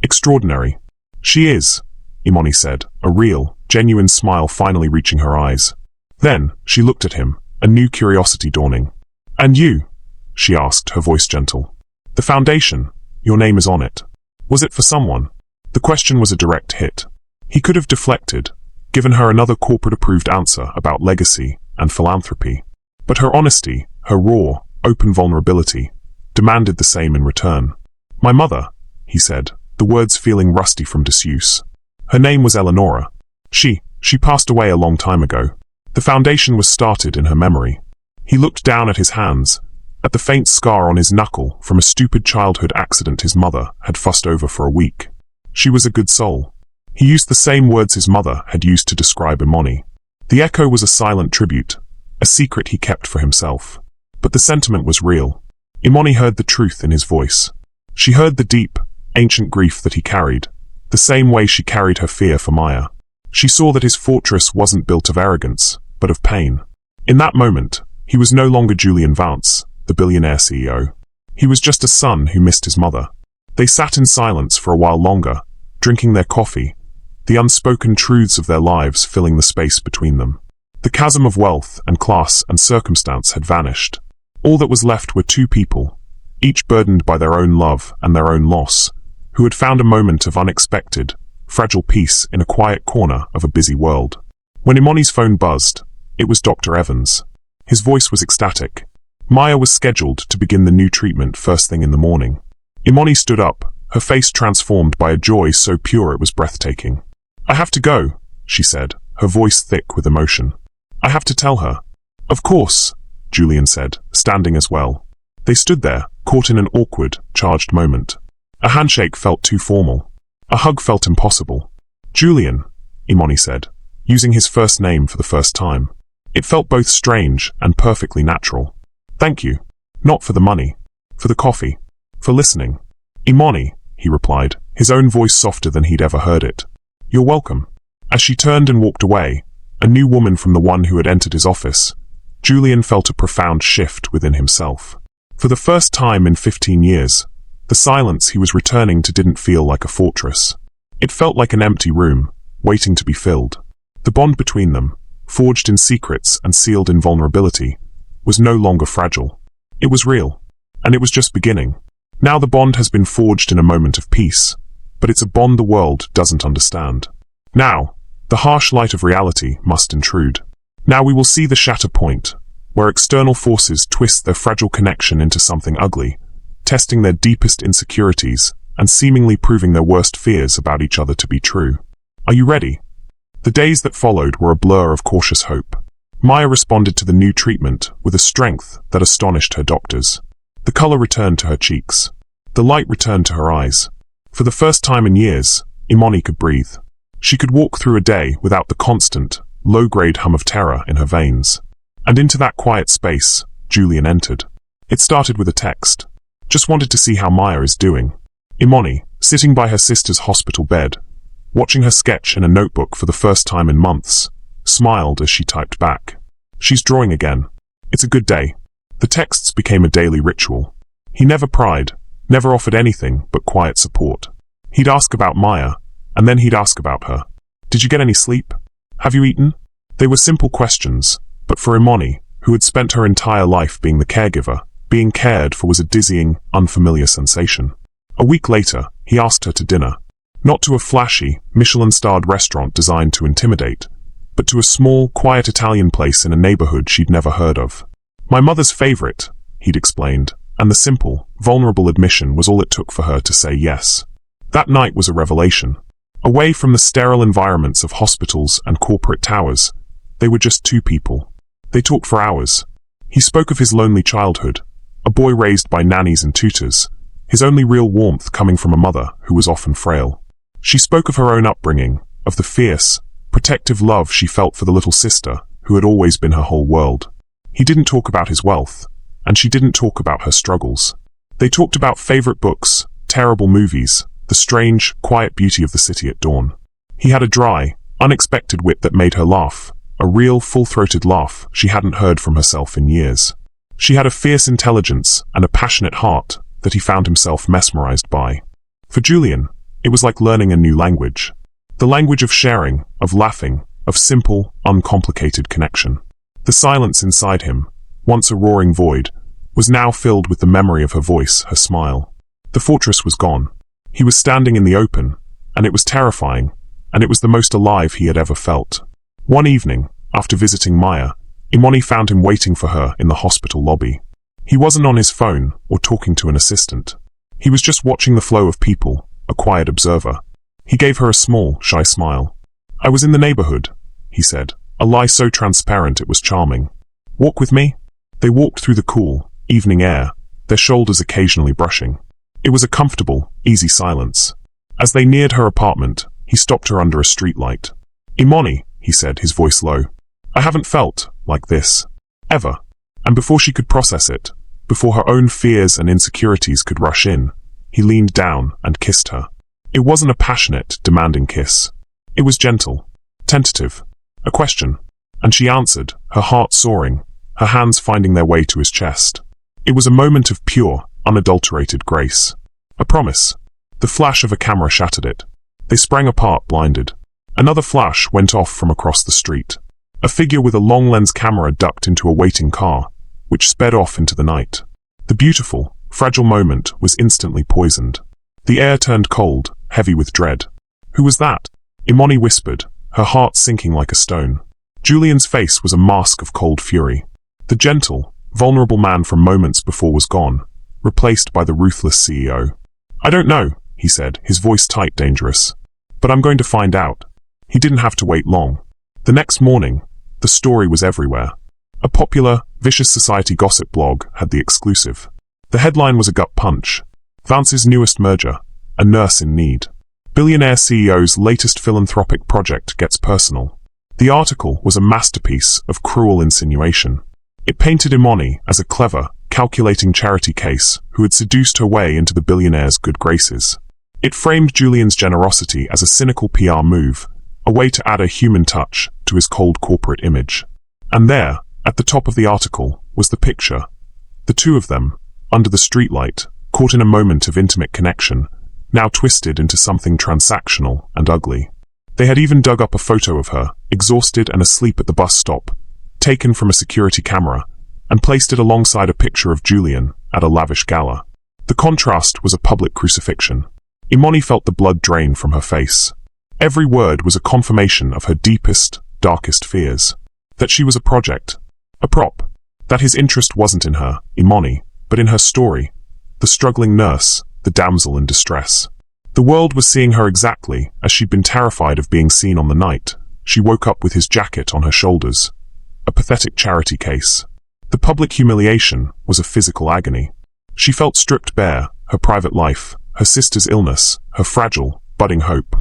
"Extraordinary." "She is," Imani said, a real, genuine smile finally reaching her eyes. Then, she looked at him, a new curiosity dawning. "And you?" she asked, her voice gentle. "The foundation, your name is on it. Was it for someone?" The question was a direct hit. He could have deflected, given her another corporate-approved answer about legacy and philanthropy. But her honesty, her raw, open vulnerability, demanded the same in return. "My mother," he said, the words feeling rusty from disuse. "Her name was Eleonora. She passed away a long time ago. The foundation was started in her memory." He looked down at his hands, at the faint scar on his knuckle from a stupid childhood accident his mother had fussed over for a week. She was a good soul. He used the same words his mother had used to describe Imani. The echo was a silent tribute, a secret he kept for himself. But the sentiment was real. Imani heard the truth in his voice. She heard the deep, ancient grief that he carried, the same way she carried her fear for Maya. She saw that his fortress wasn't built of arrogance, but of pain. In that moment, he was no longer Julian Vance, the billionaire CEO. He was just a son who missed his mother. They sat in silence for a while longer, drinking their coffee, the unspoken truths of their lives filling the space between them. The chasm of wealth and class and circumstance had vanished. All that was left were two people, each burdened by their own love and their own loss, who had found a moment of unexpected, fragile peace in a quiet corner of a busy world. When Imani's phone buzzed, it was Dr. Evans. His voice was ecstatic. Maya was scheduled to begin the new treatment first thing in the morning. Imani stood up, her face transformed by a joy so pure it was breathtaking. "I have to go," she said, her voice thick with emotion. "I have to tell her." "Of course," Julian said, standing as well. They stood there, caught in an awkward, charged moment. A handshake felt too formal. A hug felt impossible. "Julian," Imani said, using his first name for the first time. It felt both strange and perfectly natural. "Thank you. Not for the money. For the coffee. For listening." "Imani," he replied, his own voice softer than he'd ever heard it. "You're welcome." As she turned and walked away, a new woman from the one who had entered his office, Julian felt a profound shift within himself. For the first time in 15 years, the silence he was returning to didn't feel like a fortress. It felt like an empty room, waiting to be filled. The bond between them, forged in secrets and sealed in vulnerability, was no longer fragile. It was real, and it was just beginning. Now the bond has been forged in a moment of peace, but it's a bond the world doesn't understand. Now, the harsh light of reality must intrude. Now we will see the shatter point, where external forces twist their fragile connection into something ugly, testing their deepest insecurities and seemingly proving their worst fears about each other to be true. Are you ready? The days that followed were a blur of cautious hope. Maya responded to the new treatment with a strength that astonished her doctors. The color returned to her cheeks. The light returned to her eyes. For the first time in years, Imani could breathe. She could walk through a day without the constant, low-grade hum of terror in her veins. And into that quiet space, Julian entered. It started with a text. Just wanted to see how Maya is doing. Imani, sitting by her sister's hospital bed, watching her sketch in a notebook for the first time in months, smiled as she typed back. She's drawing again. It's a good day. The texts became a daily ritual. He never pried, never offered anything but quiet support. He'd ask about Maya, and then he'd ask about her. Did you get any sleep? Have you eaten? They were simple questions, but for Imani, who had spent her entire life being the caregiver, being cared for was a dizzying, unfamiliar sensation. A week later, he asked her to dinner. Not to a flashy, Michelin-starred restaurant designed to intimidate, but to a small, quiet Italian place in a neighborhood she'd never heard of. My mother's favorite, he'd explained, and the simple, vulnerable admission was all it took for her to say yes. That night was a revelation. Away from the sterile environments of hospitals and corporate towers, they were just two people. They talked for hours. He spoke of his lonely childhood, a boy raised by nannies and tutors, his only real warmth coming from a mother who was often frail. She spoke of her own upbringing, of the fierce, protective love she felt for the little sister who had always been her whole world. He didn't talk about his wealth, and she didn't talk about her struggles. They talked about favorite books, terrible movies, the strange, quiet beauty of the city at dawn. He had a dry, unexpected wit that made her laugh, a real, full-throated laugh she hadn't heard from herself in years. She had a fierce intelligence and a passionate heart that he found himself mesmerized by. For Julian, it was like learning a new language. The language of sharing, of laughing, of simple, uncomplicated connection. The silence inside him, once a roaring void, was now filled with the memory of her voice, her smile. The fortress was gone. He was standing in the open, and it was terrifying, and it was the most alive he had ever felt. One evening, after visiting Maya, Imani found him waiting for her in the hospital lobby. He wasn't on his phone or talking to an assistant. He was just watching the flow of people, a quiet observer. He gave her a small, shy smile. I was in the neighborhood, he said, a lie so transparent it was charming. Walk with me? They walked through the cool, evening air, their shoulders occasionally brushing. It was a comfortable, easy silence. As they neared her apartment, he stopped her under a streetlight. Imani, he said, his voice low. I haven't felt like this. Ever. And before she could process it, before her own fears and insecurities could rush in, he leaned down and kissed her. It wasn't a passionate, demanding kiss. It was gentle, tentative, a question. And she answered, her heart soaring, her hands finding their way to his chest. It was a moment of pure, unadulterated grace. A promise. The flash of a camera shattered it. They sprang apart, blinded. Another flash went off from across the street. A figure with a long-lens camera ducked into a waiting car, which sped off into the night. The beautiful, fragile moment was instantly poisoned. The air turned cold, heavy with dread. Who was that? Imani whispered, her heart sinking like a stone. Julian's face was a mask of cold fury. The gentle, vulnerable man from moments before was gone, replaced by the ruthless CEO. I don't know, he said, his voice tight, dangerous. But I'm going to find out. He didn't have to wait long. The next morning, the story was everywhere. A popular, vicious society gossip blog had the exclusive. The headline was a gut punch. Vance's newest merger, a nurse in need. Billionaire CEO's latest philanthropic project gets personal. The article was a masterpiece of cruel insinuation. It painted Imani as a clever, calculating charity case who had seduced her way into the billionaire's good graces. It framed Julian's generosity as a cynical PR move, a way to add a human touch to his cold corporate image. And there, at the top of the article, was the picture. The two of them, under the streetlight, caught in a moment of intimate connection, now twisted into something transactional and ugly. They had even dug up a photo of her, exhausted and asleep at the bus stop, taken from a security camera, and placed it alongside a picture of Julian at a lavish gala. The contrast was a public crucifixion. Imani felt the blood drain from her face. Every word was a confirmation of her deepest, darkest fears. That she was a project, a prop. That his interest wasn't in her, Imani, but in her story, the struggling nurse, the damsel in distress. The world was seeing her exactly as she'd been terrified of being seen on the night she woke up with his jacket on her shoulders. A pathetic charity case. The public humiliation was a physical agony. She felt stripped bare, her private life, her sister's illness, her fragile, budding hope.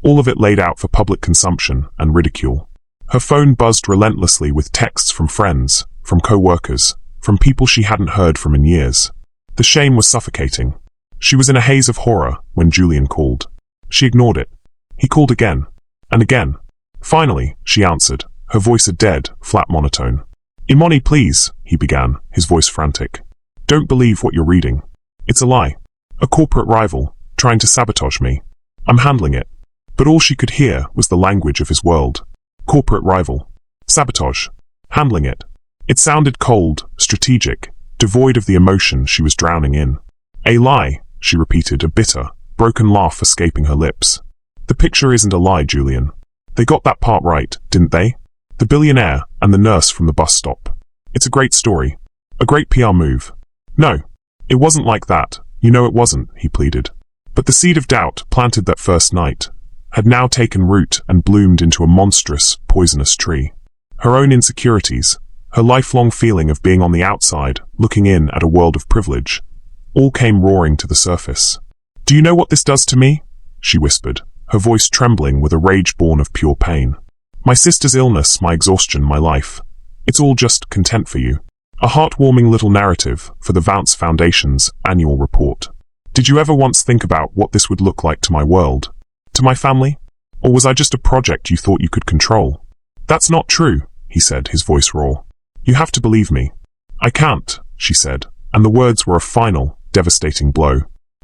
All of it laid out for public consumption and ridicule. Her phone buzzed relentlessly with texts from friends, from co-workers, from people she hadn't heard from in years. The shame was suffocating. She was in a haze of horror when Julian called. She ignored it. He called again, and again. Finally, she answered, her voice a dead, flat monotone. "Imani, please," he began, his voice frantic. "Don't believe what you're reading. It's a lie. A corporate rival, trying to sabotage me. I'm handling it." But all she could hear was the language of his world. Corporate rival. Sabotage. Handling it. It sounded cold, strategic, devoid of the emotion she was drowning in. "A lie," she repeated, a bitter, broken laugh escaping her lips. "The picture isn't a lie, Julian. They got that part right, didn't they? The billionaire and the nurse from the bus stop. It's a great story. A great PR move." "No, it wasn't like that. You know it wasn't," he pleaded. But the seed of doubt planted that first night had now taken root and bloomed into a monstrous, poisonous tree. Her own insecurities, her lifelong feeling of being on the outside, looking in at a world of privilege, all came roaring to the surface. "Do you know what this does to me?" she whispered, her voice trembling with a rage born of pure pain. "My sister's illness, my exhaustion, my life. It's all just content for you. A heartwarming little narrative for the Vance Foundation's annual report. Did you ever once think about what this would look like to my world? To my family? Or was I just a project you thought you could control?" "That's not true," he said, his voice raw. "You have to believe me." "I can't," she said, and the words were a final, devastating blow.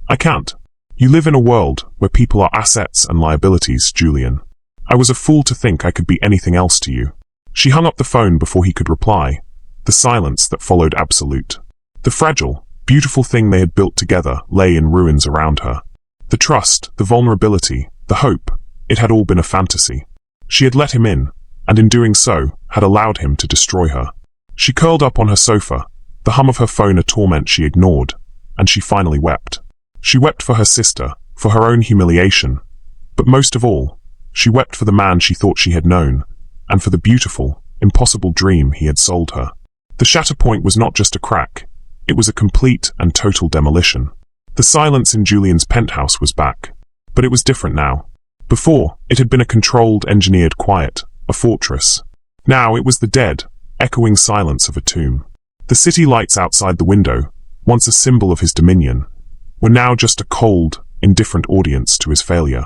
"I can't. You live in a world where people are assets and liabilities, Julian. I was a fool to think I could be anything else to you." She hung up the phone before he could reply, the silence that followed absolute. The fragile, beautiful thing they had built together lay in ruins around her. The trust, the vulnerability, the hope, it had all been a fantasy. She had let him in, and in doing so, had allowed him to destroy her. She curled up on her sofa, the hum of her phone a torment she ignored, and she finally wept. She wept for her sister, for her own humiliation, but most of all, she wept for the man she thought she had known, and for the beautiful, impossible dream he had sold her. The shatter point was not just a crack, it was a complete and total demolition. The silence in Julian's penthouse was back, but it was different now. Before, it had been a controlled, engineered quiet, a fortress. Now it was the dead, echoing silence of a tomb. The city lights outside the window, once a symbol of his dominion, were now just a cold, indifferent audience to his failure.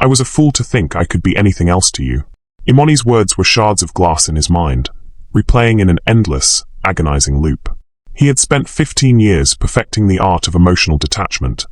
"I was a fool to think I could be anything else to you." Imani's words were shards of glass in his mind, replaying in an endless, agonizing loop. He had spent 15 years perfecting the art of emotional detachment,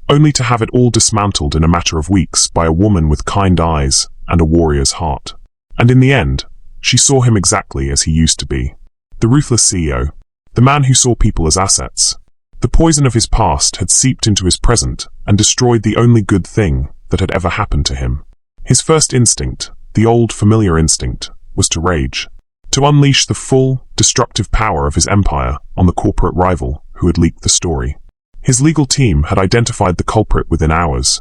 only to have it all dismantled in a matter of weeks by a woman with kind eyes and a warrior's heart. And in the end, she saw him exactly as he used to be. The ruthless CEO, the man who saw people as assets. The poison of his past had seeped into his present and destroyed the only good thing that had ever happened to him. His first instinct, the old familiar instinct, was to rage, to unleash the full, destructive power of his empire on the corporate rival who had leaked the story. His legal team had identified the culprit within hours.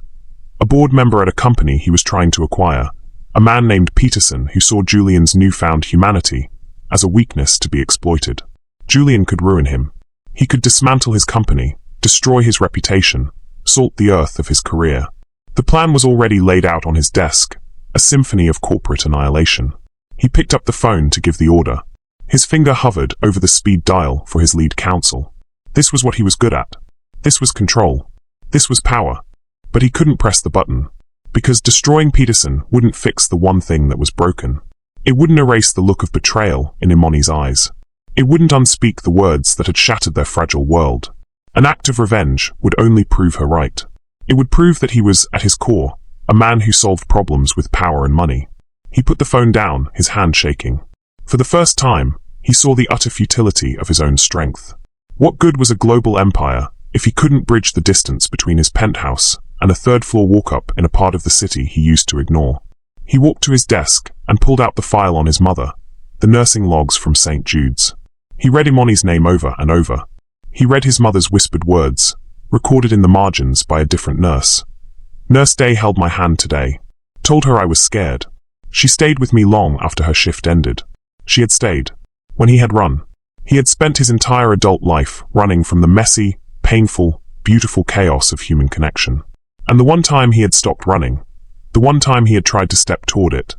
A board member at a company he was trying to acquire, a man named Peterson who saw Julian's newfound humanity as a weakness to be exploited. Julian could ruin him. He could dismantle his company, destroy his reputation, salt the earth of his career. The plan was already laid out on his desk, a symphony of corporate annihilation. He picked up the phone to give the order. His finger hovered over the speed dial for his lead counsel. This was what he was good at. This was control. This was power. But he couldn't press the button, because destroying Peterson wouldn't fix the one thing that was broken. It wouldn't erase the look of betrayal in Imani's eyes. It wouldn't unspeak the words that had shattered their fragile world. An act of revenge would only prove her right. It would prove that he was, at his core, a man who solved problems with power and money. He put the phone down, his hand shaking. For the first time, he saw the utter futility of his own strength. What good was a global empire if he couldn't bridge the distance between his penthouse and a third-floor walk-up in a part of the city he used to ignore? He walked to his desk and pulled out the file on his mother, the nursing logs from St. Jude's. He read Imani's name over and over. He read his mother's whispered words, recorded in the margins by a different nurse. "Nurse Day held my hand today. Told her I was scared. She stayed with me long after her shift ended." She had stayed. When he had run. He had spent his entire adult life running from the messy, painful, beautiful chaos of human connection. And the one time he had stopped running, the one time he had tried to step toward it,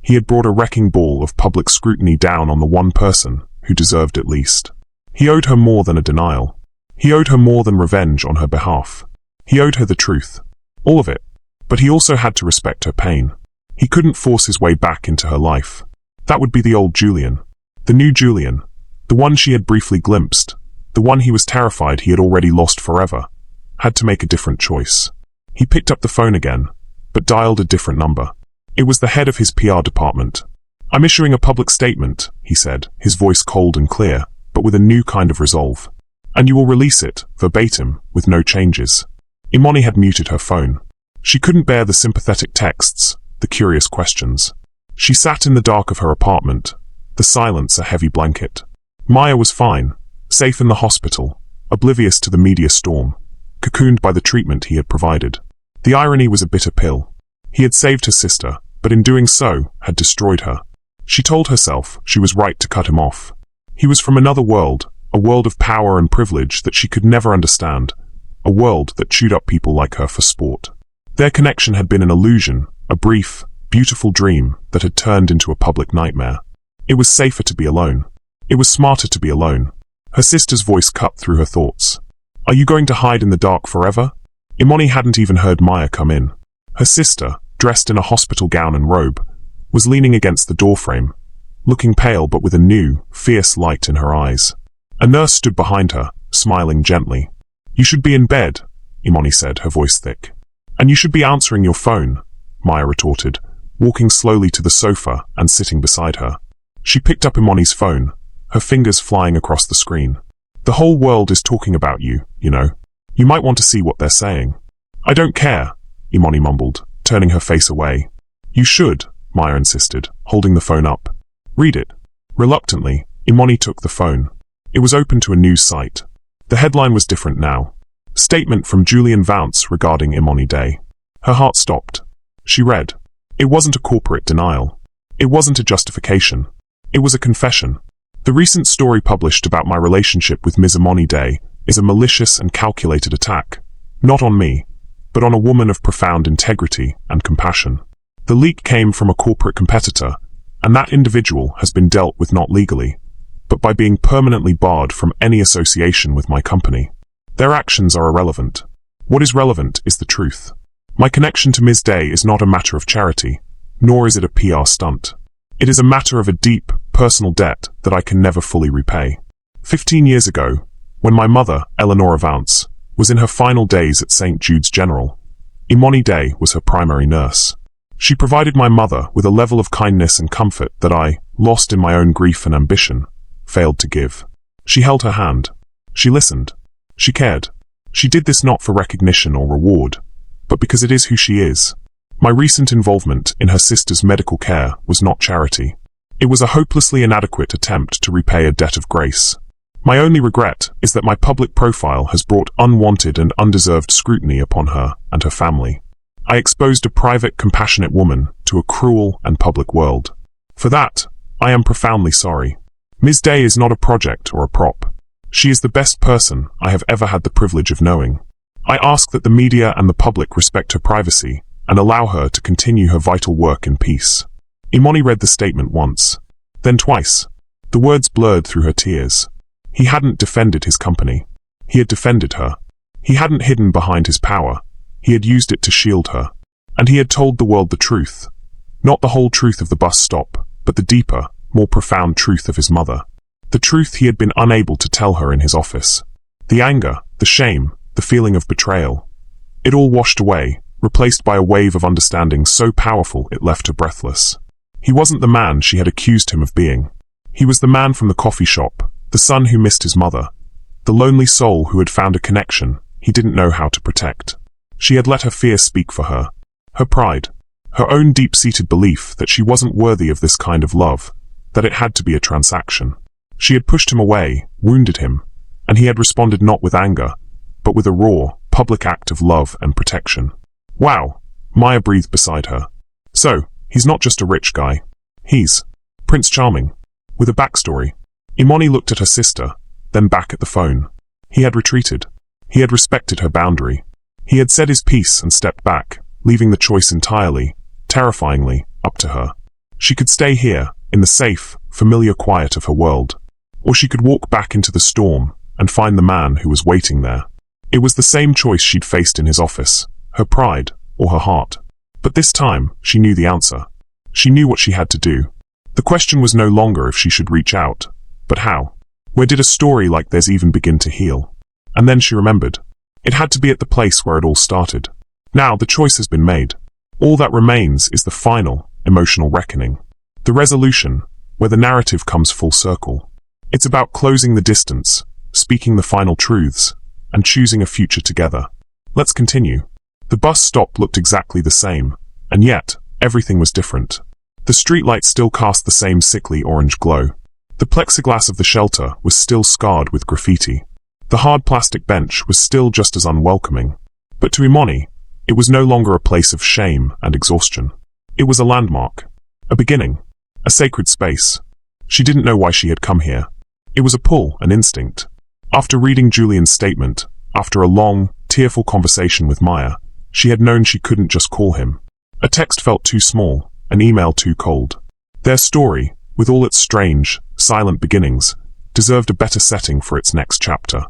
he had brought a wrecking ball of public scrutiny down on the one person who deserved it least. He owed her more than a denial. He owed her more than revenge on her behalf. He owed her the truth. All of it. But he also had to respect her pain. He couldn't force his way back into her life. That would be the old Julian. The new Julian. The one she had briefly glimpsed. The one he was terrified he had already lost forever. Had to make a different choice. He picked up the phone again, but dialed a different number. It was the head of his PR department. "I'm issuing a public statement," he said, his voice cold and clear, but with a new kind of resolve. "And you will release it, verbatim, with no changes." Imani had muted her phone. She couldn't bear the sympathetic texts, the curious questions. She sat in the dark of her apartment, the silence a heavy blanket. Maya was fine, safe in the hospital, oblivious to the media storm, cocooned by the treatment he had provided. The irony was a bitter pill. He had saved her sister, but in doing so, had destroyed her. She told herself she was right to cut him off. He was from another world, a world of power and privilege that she could never understand, a world that chewed up people like her for sport. Their connection had been an illusion, a brief, beautiful dream that had turned into a public nightmare. It was safer to be alone. It was smarter to be alone. Her sister's voice cut through her thoughts. "Are you going to hide in the dark forever?" Imani hadn't even heard Maya come in. Her sister, dressed in a hospital gown and robe, was leaning against the doorframe, looking pale but with a new, fierce light in her eyes. A nurse stood behind her, smiling gently. "You should be in bed," Imani said, her voice thick. "And you should be answering your phone," Maya retorted, walking slowly to the sofa and sitting beside her. She picked up Imani's phone, her fingers flying across the screen. "The whole world is talking about you, you know. You might want to see what they're saying." "I don't care," Imani mumbled, turning her face away. "You should," Maya insisted, holding the phone up. "Read it." Reluctantly, Imani took the phone. It was open to a news site. The headline was different now. Statement from Julian Vance regarding Imani Day. Her heart stopped. She read. It wasn't a corporate denial. It wasn't a justification. It was a confession. "The recent story published about my relationship with Ms. Imani Day is a malicious and calculated attack. Not on me, but on a woman of profound integrity and compassion. The leak came from a corporate competitor, and that individual has been dealt with not legally, but by being permanently barred from any association with my company. Their actions are irrelevant. What is relevant is the truth. My connection to Ms. Day is not a matter of charity, nor is it a PR stunt. It is a matter of a deep, personal debt that I can never fully repay. 15 years ago, when my mother, Eleanor Vance, was in her final days at St. Jude's General, Imani Day was her primary nurse. She provided my mother with a level of kindness and comfort that I, lost in my own grief and ambition, failed to give. She held her hand. She listened. She cared. She did this not for recognition or reward, but because it is who she is. My recent involvement in her sister's medical care was not charity. It was a hopelessly inadequate attempt to repay a debt of grace. My only regret is that my public profile has brought unwanted and undeserved scrutiny upon her and her family. I exposed a private, compassionate woman to a cruel and public world. For that, I am profoundly sorry. Ms. Day is not a project or a prop. She is the best person I have ever had the privilege of knowing. I ask that the media and the public respect her privacy and allow her to continue her vital work in peace. Imani read the statement once, then twice. The words blurred through her tears. He hadn't defended his company. He had defended her. He hadn't hidden behind his power. He had used it to shield her. And he had told the world the truth. Not the whole truth of the bus stop, but the deeper, more profound truth of his mother. The truth he had been unable to tell her in his office. The anger, the shame, the feeling of betrayal. It all washed away, replaced by a wave of understanding so powerful it left her breathless. He wasn't the man she had accused him of being. He was the man from the coffee shop, the son who missed his mother, the lonely soul who had found a connection he didn't know how to protect. She had let her fear speak for her. Her pride, her own deep-seated belief that she wasn't worthy of this kind of love, that it had to be a transaction. She had pushed him away, wounded him, and he had responded not with anger, but with a raw, public act of love and protection. Wow, Maya breathed beside her. So, he's not just a rich guy. He's Prince Charming, with a backstory. Imani looked at her sister, then back at the phone. He had retreated. He had respected her boundary. He had said his piece and stepped back, leaving the choice entirely, terrifyingly, up to her. She could stay here, in the safe, familiar quiet of her world. Or she could walk back into the storm and find the man who was waiting there. It was the same choice she'd faced in his office, her pride or her heart. But this time, she knew the answer. She knew what she had to do. The question was no longer if she should reach out, but how. Where did a story like theirs even begin to heal? And then she remembered. It had to be at the place where it all started. Now the choice has been made. All that remains is the final, emotional reckoning. The resolution, where the narrative comes full circle. It's about closing the distance, speaking the final truths, and choosing a future together. Let's continue. The bus stop looked exactly the same, and yet, everything was different. The streetlights still cast the same sickly orange glow. The plexiglass of the shelter was still scarred with graffiti. The hard plastic bench was still just as unwelcoming. But to Imani, it was no longer a place of shame and exhaustion. It was a landmark. A beginning. A sacred space. She didn't know why she had come here. It was a pull, an instinct. After reading Julian's statement, after a long, tearful conversation with Maya, she had known she couldn't just call him. A text felt too small, an email too cold. Their story, with all its strange, silent beginnings, deserved a better setting for its next chapter.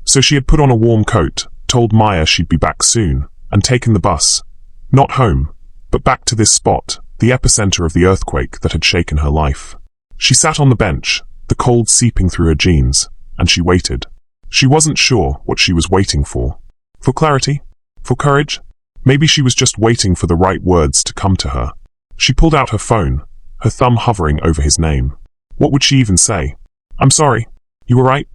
So she had put on a warm coat, told Maya she'd be back soon, and taken the bus. Not home, but back to this spot, the epicenter of the earthquake that had shaken her life. She sat on the bench, the cold seeping through her jeans, and she waited. She wasn't sure what she was waiting for. For clarity? For courage? Maybe she was just waiting for the right words to come to her. She pulled out her phone, her thumb hovering over his name. What would she even say? I'm sorry. You were right.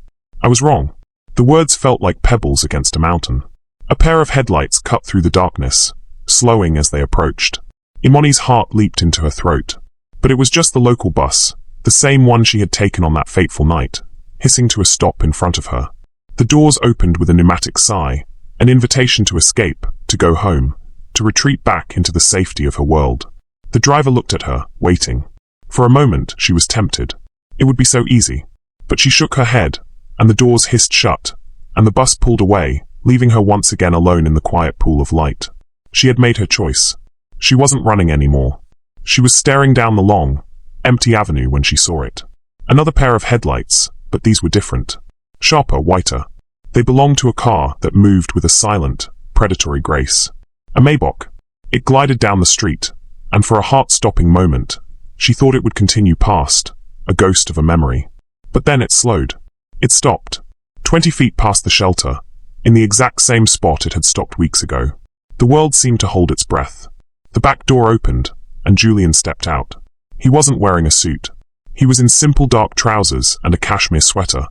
I was wrong. The words felt like pebbles against a mountain. A pair of headlights cut through the darkness, slowing as they approached. Imani's heart leaped into her throat. But it was just the local bus, the same one she had taken on that fateful night, hissing to a stop in front of her. The doors opened with a pneumatic sigh, an invitation to escape, to go home, to retreat back into the safety of her world. The driver looked at her, waiting. For a moment, she was tempted. It would be so easy. But she shook her head, and the doors hissed shut, and the bus pulled away, leaving her once again alone in the quiet pool of light. She had made her choice. She wasn't running anymore. She was staring down the long, empty avenue when she saw it. Another pair of headlights, but these were different. Sharper, whiter. They belonged to a car that moved with a silent, predatory grace. A Maybach. It glided down the street, and for a heart-stopping moment, she thought it would continue past, a ghost of a memory. But then it slowed. It stopped. 20 feet past the shelter, in the exact same spot it had stopped weeks ago. The world seemed to hold its breath. The back door opened, and Julian stepped out. He wasn't wearing a suit. He was in simple dark trousers and a cashmere sweater,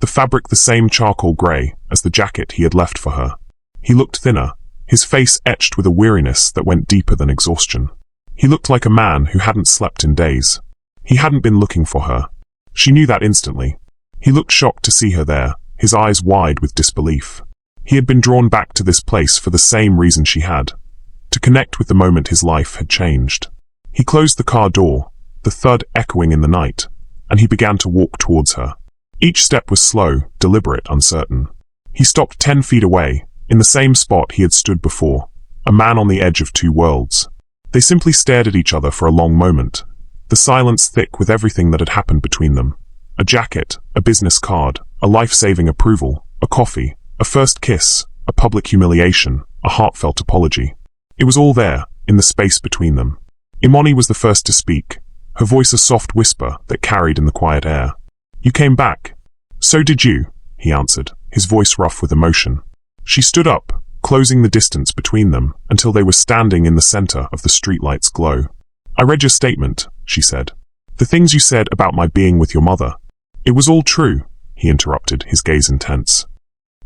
the fabric the same charcoal grey as the jacket he had left for her. He looked thinner, his face etched with a weariness that went deeper than exhaustion. He looked like a man who hadn't slept in days. He hadn't been looking for her. She knew that instantly. He looked shocked to see her there, his eyes wide with disbelief. He had been drawn back to this place for the same reason she had, to connect with the moment his life had changed. He closed the car door, the thud echoing in the night, and he began to walk towards her. Each step was slow, deliberate, uncertain. He stopped 10 feet away, in the same spot he had stood before, a man on the edge of two worlds. They simply stared at each other for a long moment, the silence thick with everything that had happened between them. A jacket, a business card, a life-saving approval, a coffee, a first kiss, a public humiliation, a heartfelt apology. It was all there, in the space between them. Imani was the first to speak, her voice a soft whisper that carried in the quiet air. You came back. So did you, he answered, his voice rough with emotion. She stood up, closing the distance between them until they were standing in the center of the streetlight's glow. I read your statement, she said. The things you said about my being with your mother. It was all true, he interrupted, his gaze intense.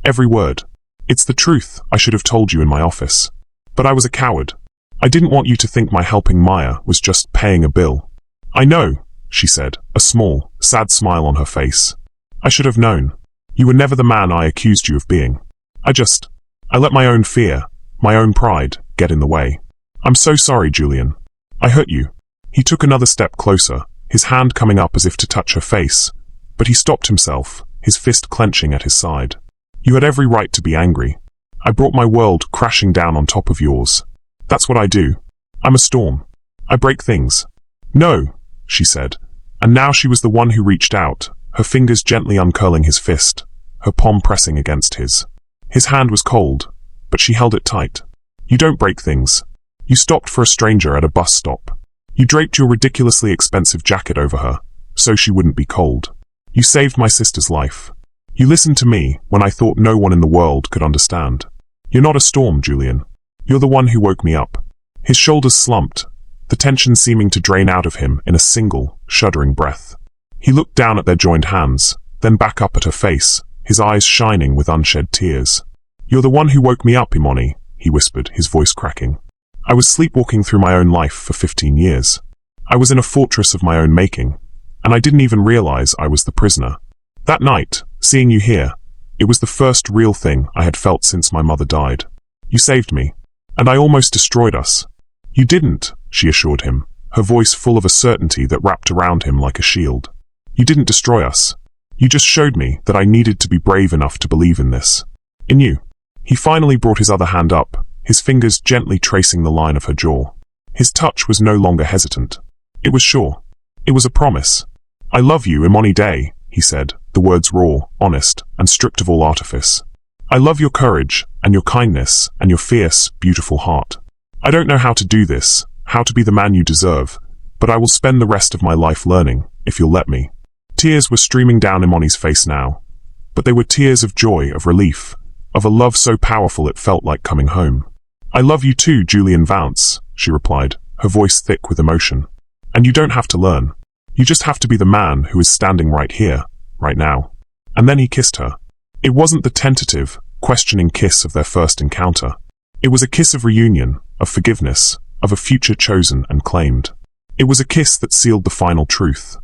Every word. It's the truth, I should have told you in my office. But I was a coward. I didn't want you to think my helping Maya was just paying a bill. I know, she said, a small, sad smile on her face. I should have known. You were never the man I accused you of being. I let my own fear, my own pride, get in the way. I'm so sorry, Julian. I hurt you. He took another step closer, his hand coming up as if to touch her face, but he stopped himself, his fist clenching at his side. You had every right to be angry. I brought my world crashing down on top of yours. That's what I do. I'm a storm. I break things. No, she said, and now she was the one who reached out, her fingers gently uncurling his fist, her palm pressing against his. His hand was cold, but she held it tight. You don't break things. You stopped for a stranger at a bus stop. You draped your ridiculously expensive jacket over her, so she wouldn't be cold. You saved my sister's life. You listened to me when I thought no one in the world could understand. You're not a storm, Julian. You're the one who woke me up. His shoulders slumped, the tension seeming to drain out of him in a single, shuddering breath. He looked down at their joined hands, then back up at her face, his eyes shining with unshed tears. You're the one who woke me up, Imani, he whispered, his voice cracking. I was sleepwalking through my own life for 15 years. I was in a fortress of my own making, and I didn't even realize I was the prisoner. That night, seeing you here, it was the first real thing I had felt since my mother died. You saved me, and I almost destroyed us. You didn't, she assured him, her voice full of a certainty that wrapped around him like a shield. You didn't destroy us. You just showed me that I needed to be brave enough to believe in this. In you. He finally brought his other hand up, his fingers gently tracing the line of her jaw. His touch was no longer hesitant. It was sure. It was a promise. I love you, Imani Day, he said, the words raw, honest, and stripped of all artifice. I love your courage, and your kindness, and your fierce, beautiful heart. I don't know how to do this, how to be the man you deserve, but I will spend the rest of my life learning, if you'll let me. Tears were streaming down Imani's face now, but they were tears of joy, of relief, of a love so powerful it felt like coming home. I love you too, Julian Vance, she replied, her voice thick with emotion. And you don't have to learn. You just have to be the man who is standing right here, right now. And then he kissed her. It wasn't the tentative, questioning kiss of their first encounter. It was a kiss of reunion, of forgiveness, of a future chosen and claimed. It was a kiss that sealed the final truth.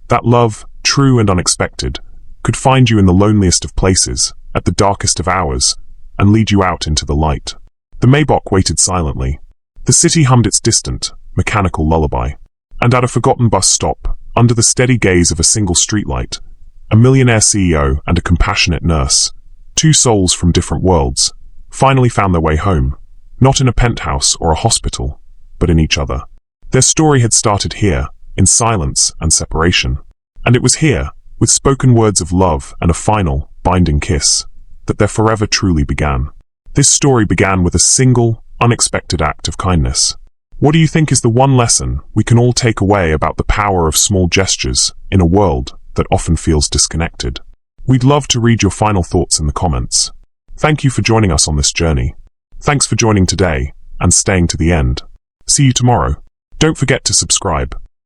That love, true and unexpected, could find you in the loneliest of places, at the darkest of hours, and lead you out into the light. The Maybach waited silently. The city hummed its distant, mechanical lullaby. And at a forgotten bus stop, under the steady gaze of a single streetlight, a millionaire CEO and a compassionate nurse, two souls from different worlds, finally found their way home, not in a penthouse or a hospital, but in each other. Their story had started here, in silence and separation. And it was here, with spoken words of love and a final, binding kiss, that their forever truly began. This story began with a single, unexpected act of kindness. What do you think is the one lesson we can all take away about the power of small gestures in a world that often feels disconnected? We'd love to read your final thoughts in the comments. Thank you for joining us on this journey. Thanks for joining today and staying to the end. See you tomorrow. Don't forget to subscribe.